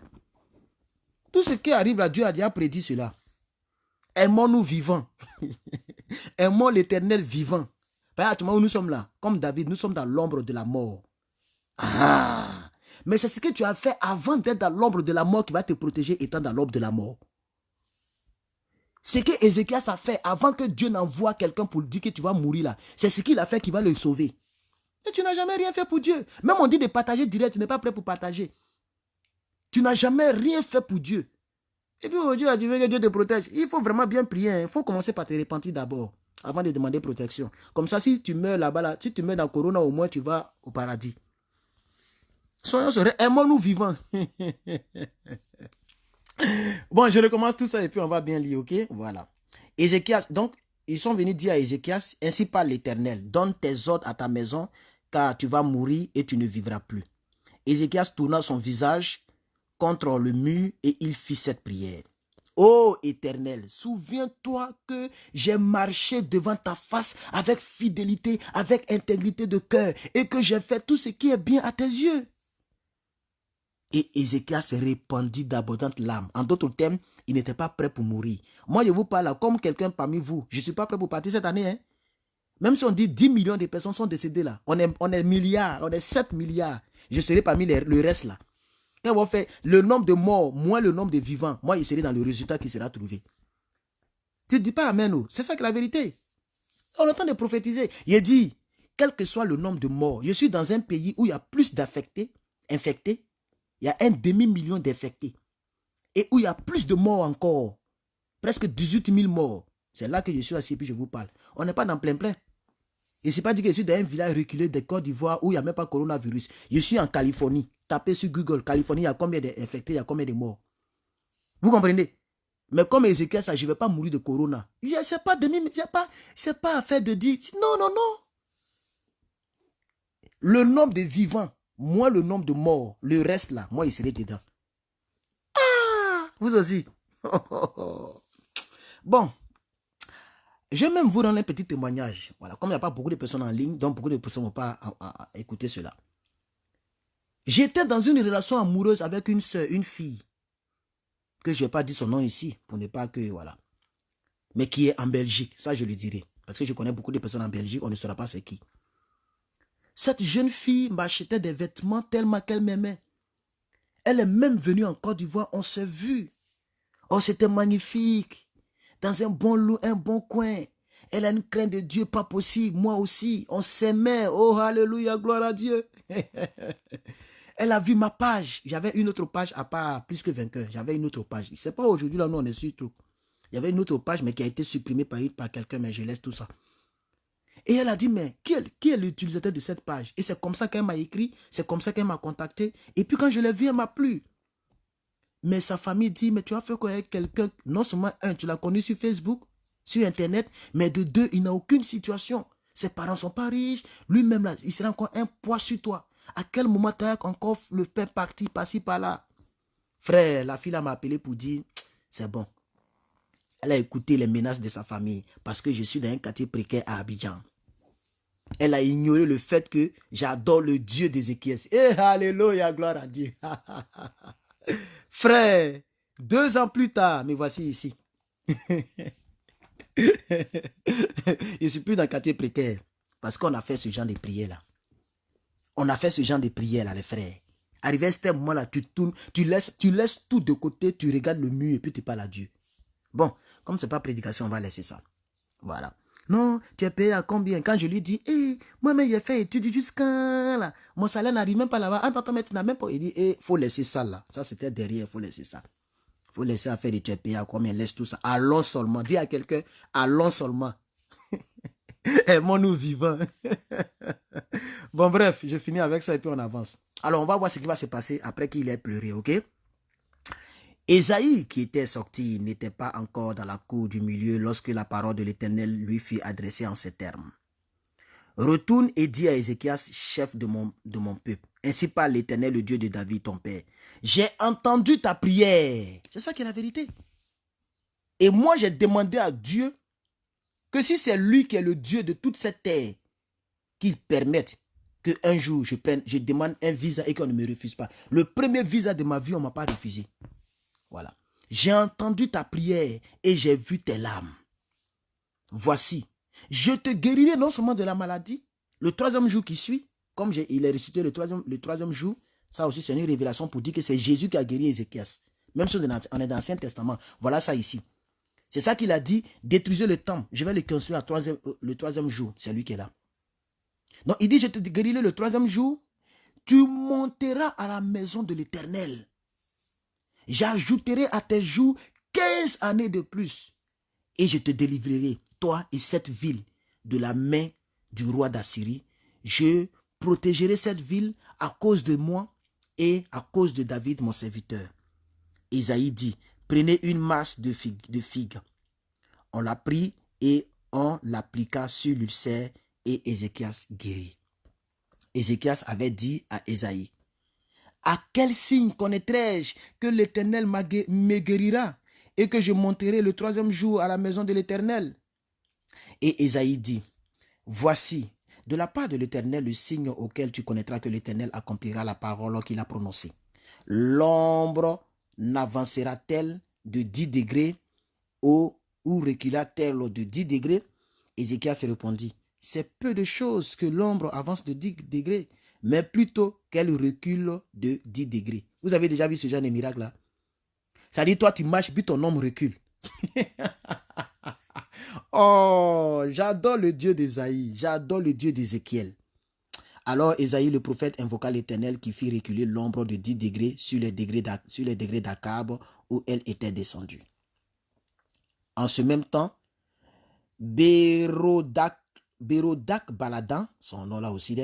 Tout ce qui arrive là, Dieu a déjà prédit cela. Aimons-nous vivants. Aimons l'Éternel vivant. À ce moment où nous sommes là, comme David, nous sommes dans l'ombre de la mort. Ah! Mais c'est ce que tu as fait avant d'être dans l'ombre de la mort qui va te protéger étant dans l'ombre de la mort. Ce que Ézéchias a fait avant que Dieu n'envoie quelqu'un pour dire que tu vas mourir là, c'est ce qu'il a fait qui va le sauver. Et tu n'as jamais rien fait pour Dieu. Même on dit de partager direct, tu n'es pas prêt pour partager. Tu n'as jamais rien fait pour Dieu. Et puis aujourd'hui, tu veux que Dieu te protège. Il faut vraiment bien prier. Il faut commencer par te repentir d'abord, avant de demander protection. Comme ça, si tu meurs là-bas, là, si tu meurs dans Corona, au moins tu vas au paradis. Soyons sereins, aimons-nous vivants. Bon, je recommence tout ça et puis on va bien lire, ok? Voilà. Ézéchias, donc, ils sont venus dire à Ézéchias: ainsi parle l'Éternel, donne tes ordres à ta maison, car tu vas mourir et tu ne vivras plus. Ézéchias tourna son visage contre le mur et il fit cette prière. Ô Éternel, souviens-toi que j'ai marché devant ta face avec fidélité, avec intégrité de cœur, et que j'ai fait tout ce qui est bien à tes yeux. Et Ézéchias se répandit d'abondantes larmes. En d'autres termes, il n'était pas prêt pour mourir. Moi, je vous parle comme quelqu'un parmi vous. Je ne suis pas prêt pour partir cette année. Hein? Même si on dit 10 millions de personnes sont décédées là. On est milliards, on est 7 milliards. Je serai parmi le reste là. Quand on fait le nombre de morts, moins le nombre de vivants, moi, je serai dans le résultat qui sera trouvé. Tu ne dis pas amen. Oh. C'est ça que la vérité. On est en train de prophétiser. Il dit, quel que soit le nombre de morts, je suis dans un pays où il y a plus d'infectés, il y a 1 demi-million d'infectés. Et où il y a plus de morts encore. Presque 18 000 morts. C'est là que je suis assis et puis je vous parle. On n'est pas dans plein. Et c'est pas dit que je suis dans un village reculé de Côte d'Ivoire où il n'y a même pas coronavirus. Je suis en Californie. Tapez sur Google, Californie, il y a combien d'infectés, il y a combien de morts. Vous comprenez? Mais comme Ézéchiel, ça, je ne vais pas mourir de corona. C'est pas affaire de dire, non, non, non. Le nombre de vivants, moins le nombre de morts, le reste là, moi, il serait dedans. Ah, vous aussi. Bon, je vais même vous rendre un petit témoignage. Voilà, comme il n'y a pas beaucoup de personnes en ligne, donc beaucoup de personnes ne vont pas à écouter cela. J'étais dans une relation amoureuse avec une soeur, une fille, que je ne vais pas dire son nom ici, pour ne pas que, voilà. Mais qui est en Belgique, ça je le dirai. Parce que je connais beaucoup de personnes en Belgique, on ne saura pas c'est qui. Cette jeune fille m'achetait des vêtements tellement qu'elle m'aimait. Elle est même venue en Côte d'Ivoire, on s'est vu. Oh, c'était magnifique. Dans un bon lot, un bon coin. Elle a une crainte de Dieu, pas possible. Moi aussi, on s'aimait. Oh, alléluia, gloire à Dieu. Elle a vu ma page. J'avais une autre page à part plus que vainqueur. J'avais une autre page. C'est pas aujourd'hui, là, nous, on est sur tout. Il y avait une autre page, mais qui a été supprimée par quelqu'un, mais je laisse tout ça. Et elle a dit, mais qui est l'utilisateur de cette page? Et c'est comme ça qu'elle m'a écrit, c'est comme ça qu'elle m'a contacté. Et puis quand je l'ai vu, elle m'a plu. Mais sa famille dit, mais tu as fait quoi avec quelqu'un? Non seulement, un, tu l'as connu sur Facebook, sur Internet, mais de deux, il n'a aucune situation. Ses parents ne sont pas riches. Lui-même, là, il sera encore un poids sur toi. À quel moment tu as encore le fait partir, par-ci, par-là? Frère, la fille m'a appelé pour dire, c'est bon. Elle a écouté les menaces de sa famille parce que je suis dans un quartier précaire à Abidjan. Elle a ignoré le fait que j'adore le Dieu d'Ézéchiel. Eh, alléluia, gloire à Dieu. Frère, 2 ans plus tard, me voici ici. Je ne suis plus dans le quartier précaire parce qu'on a fait ce genre de prière là. On a fait ce genre de prière là, les frères. Arrivé à ce moment là, tu tournes, tu laisses tout de côté, tu regardes le mur et puis tu parles à Dieu. Bon, comme ce n'est pas prédication, on va laisser ça. Voilà. Non, tu es payé à combien? Quand je lui dis, moi-même, j'ai fait études jusqu'à là. Mon salaire n'arrive même pas là-bas. Attends, mais tu n'as même pas. Il dit, faut laisser ça là. Ça, c'était derrière, il faut laisser ça. Il faut laisser à faire des tu es payé à combien? Laisse tout ça. Allons seulement. Dis à quelqu'un, allons seulement. Aimons-nous vivants. Bon, bref, je finis avec ça et puis on avance. Alors, on va voir ce qui va se passer après qu'il ait pleuré, ok? Ésaïe, qui était sorti, n'était pas encore dans la cour du milieu lorsque la parole de l'Éternel lui fut adressée en ces termes. Retourne et dis à Ézéchias, chef de mon peuple, ainsi parle l'Éternel, le Dieu de David, ton père. J'ai entendu ta prière. C'est ça qui est la vérité. Et moi, j'ai demandé à Dieu que si c'est lui qui est le Dieu de toute cette terre, qu'il permette qu'un jour je demande un visa et qu'on ne me refuse pas. Le premier visa de ma vie, on ne m'a pas refusé. Voilà. J'ai entendu ta prière et j'ai vu tes larmes. Voici, je te guérirai non seulement de la maladie, le 3e jour qui suit, comme il est ressuscité le troisième jour, ça aussi c'est une révélation pour dire que c'est Jésus qui a guéri Ézéchias. Même si on est dans l'Ancien Testament, voilà ça ici. C'est ça qu'il a dit, détruisez le temple, je vais le construire le 3e jour, c'est lui qui est là. Donc il dit, je te guérirai le 3e jour, tu monteras à la maison de l'Éternel. J'ajouterai à tes jours 15 années de plus. Et je te délivrerai, toi et cette ville, de la main du roi d'Assyrie. Je protégerai cette ville à cause de moi et à cause de David, mon serviteur. Ésaïe dit, prenez une masse de figues. On la prit et on l'appliqua sur l'ulcère et Ézéchias guérit. Ézéchias avait dit à Ésaïe, à quel signe connaîtrai-je que l'Éternel me guérira et que je monterai le 3e jour à la maison de l'Éternel? Et Ésaïe dit, voici, de la part de l'Éternel, le signe auquel tu connaîtras que l'Éternel accomplira la parole qu'il a prononcée. L'ombre n'avancera-t-elle de 10 degrés ou recula-t-elle de 10 degrés? Ézéchias répondit, c'est peu de choses que l'ombre avance de 10 degrés, mais plutôt qu'elle recule de 10 degrés. Vous avez déjà vu ce genre de miracle-là? Ça dit, toi, tu marches, puis ton ombre recule. Oh, j'adore le Dieu d'Ésaïe, j'adore le Dieu d'Ézéchiel. Alors Ésaïe, le prophète, invoqua l'Éternel qui fit reculer l'ombre de 10 degrés sur les degrés d'Akab où elle était descendue. En ce même temps, Bérodac, Bérodac Baladan, son nom là aussi,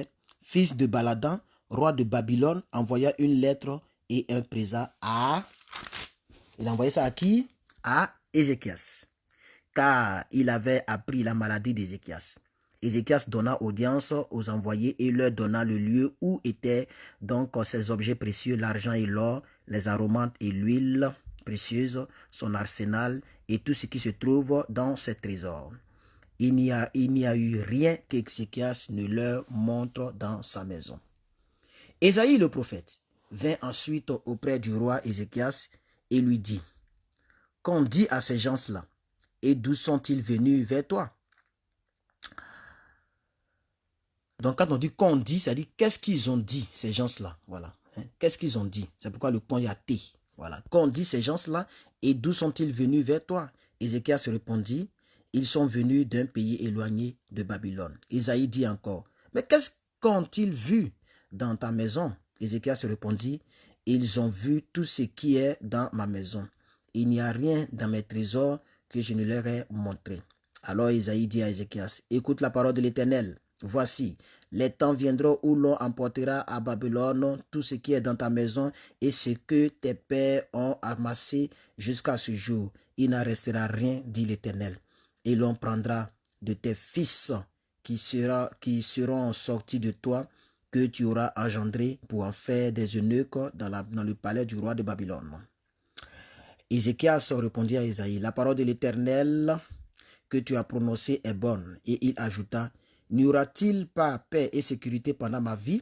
fils de Baladan, roi de Babylone, envoya une lettre et un présent à... Il a envoyé ça à qui? À Ézéchias, car il avait appris la maladie d'Ézéchias. Ézéchias donna audience aux envoyés et leur donna le lieu où étaient donc ses objets précieux, l'argent et l'or, les aromates et l'huile précieuse, son arsenal et tout ce qui se trouve dans ses trésors. Il n'y a eu rien qu'Ézéchias ne leur montre dans sa maison. Ésaïe le prophète vint ensuite auprès du roi Ézéchias et lui dit, « Qu'ont dit à ces gens-là, et d'où sont-ils venus vers toi ?» Donc, quand on dit qu'on dit, ça dit qu'est-ce qu'ils ont dit, ces gens-là. Voilà. Qu'est-ce qu'ils ont dit? C'est pourquoi le con y a T. Voilà. Qu'ont dit ces gens-là et d'où sont-ils venus vers toi? Ézéchias répondit, ils sont venus d'un pays éloigné de Babylone. Isaïe dit encore, mais qu'est-ce qu'ont-ils vu dans ta maison? Ézéchias répondit, ils ont vu tout ce qui est dans ma maison. Il n'y a rien dans mes trésors que je ne leur ai montré. Alors Isaïe dit à Ézéchias, écoute la parole de l'Éternel. Voici, les temps viendront où l'on emportera à Babylone tout ce qui est dans ta maison et ce que tes pères ont amassé jusqu'à ce jour. Il n'en restera rien, dit l'Éternel. Et l'on prendra de tes fils qui seront sortis de toi, que tu auras engendré pour en faire des eunuques dans le palais du roi de Babylone. Ézéchias répondit à Isaïe, la parole de l'Éternel que tu as prononcée est bonne. Et il ajouta, n'y aura-t-il pas paix et sécurité pendant ma vie?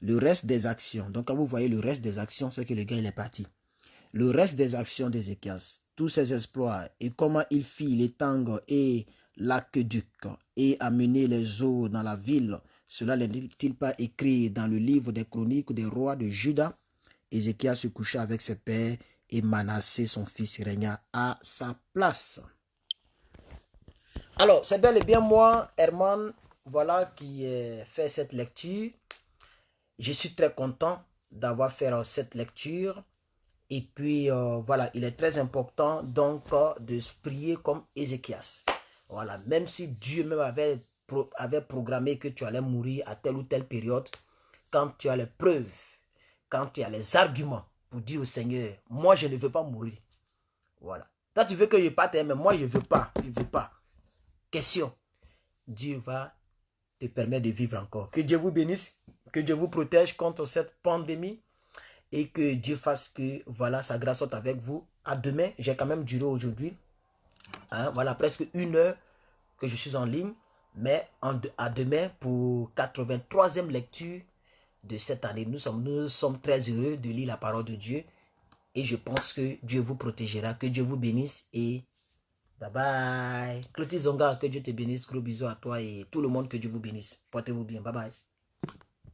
Le reste des actions, donc quand vous voyez le reste des actions, c'est que le gars il est parti. Le reste des actions d'Ézéchias, tous ses exploits et comment il fit les tangs et l'aqueduc et amener les eaux dans la ville, cela n'est-il pas écrit dans le livre des chroniques des rois de Juda? Ézéchias se coucha avec ses pères et Manassé son fils régna à sa place. Alors, c'est bel et bien moi, Herman, voilà, qui ai fait cette lecture. Je suis très content d'avoir fait cette lecture. Et puis, voilà, il est très important donc de se prier comme Ézéchias. Voilà, même si Dieu même avait programmé que tu allais mourir à telle ou telle période, quand tu as les preuves, quand tu as les arguments pour dire au Seigneur, moi je ne veux pas mourir. Voilà. Toi tu veux que je parte, mais moi je ne veux pas, Question. Dieu va te permettre de vivre encore. Que Dieu vous bénisse, que Dieu vous protège contre cette pandémie et que Dieu fasse que voilà, sa grâce soit avec vous. À demain, j'ai quand même duré aujourd'hui. Voilà, presque 1 heure que je suis en ligne. Mais à demain pour 83e lecture de cette année. Nous sommes très heureux de lire la parole de Dieu. Et je pense que Dieu vous protégera. Que Dieu vous bénisse et bye bye. Clotilde Zonga, que Dieu te bénisse. Gros bisous à toi et tout le monde, que Dieu vous bénisse. Portez-vous bien. Bye bye.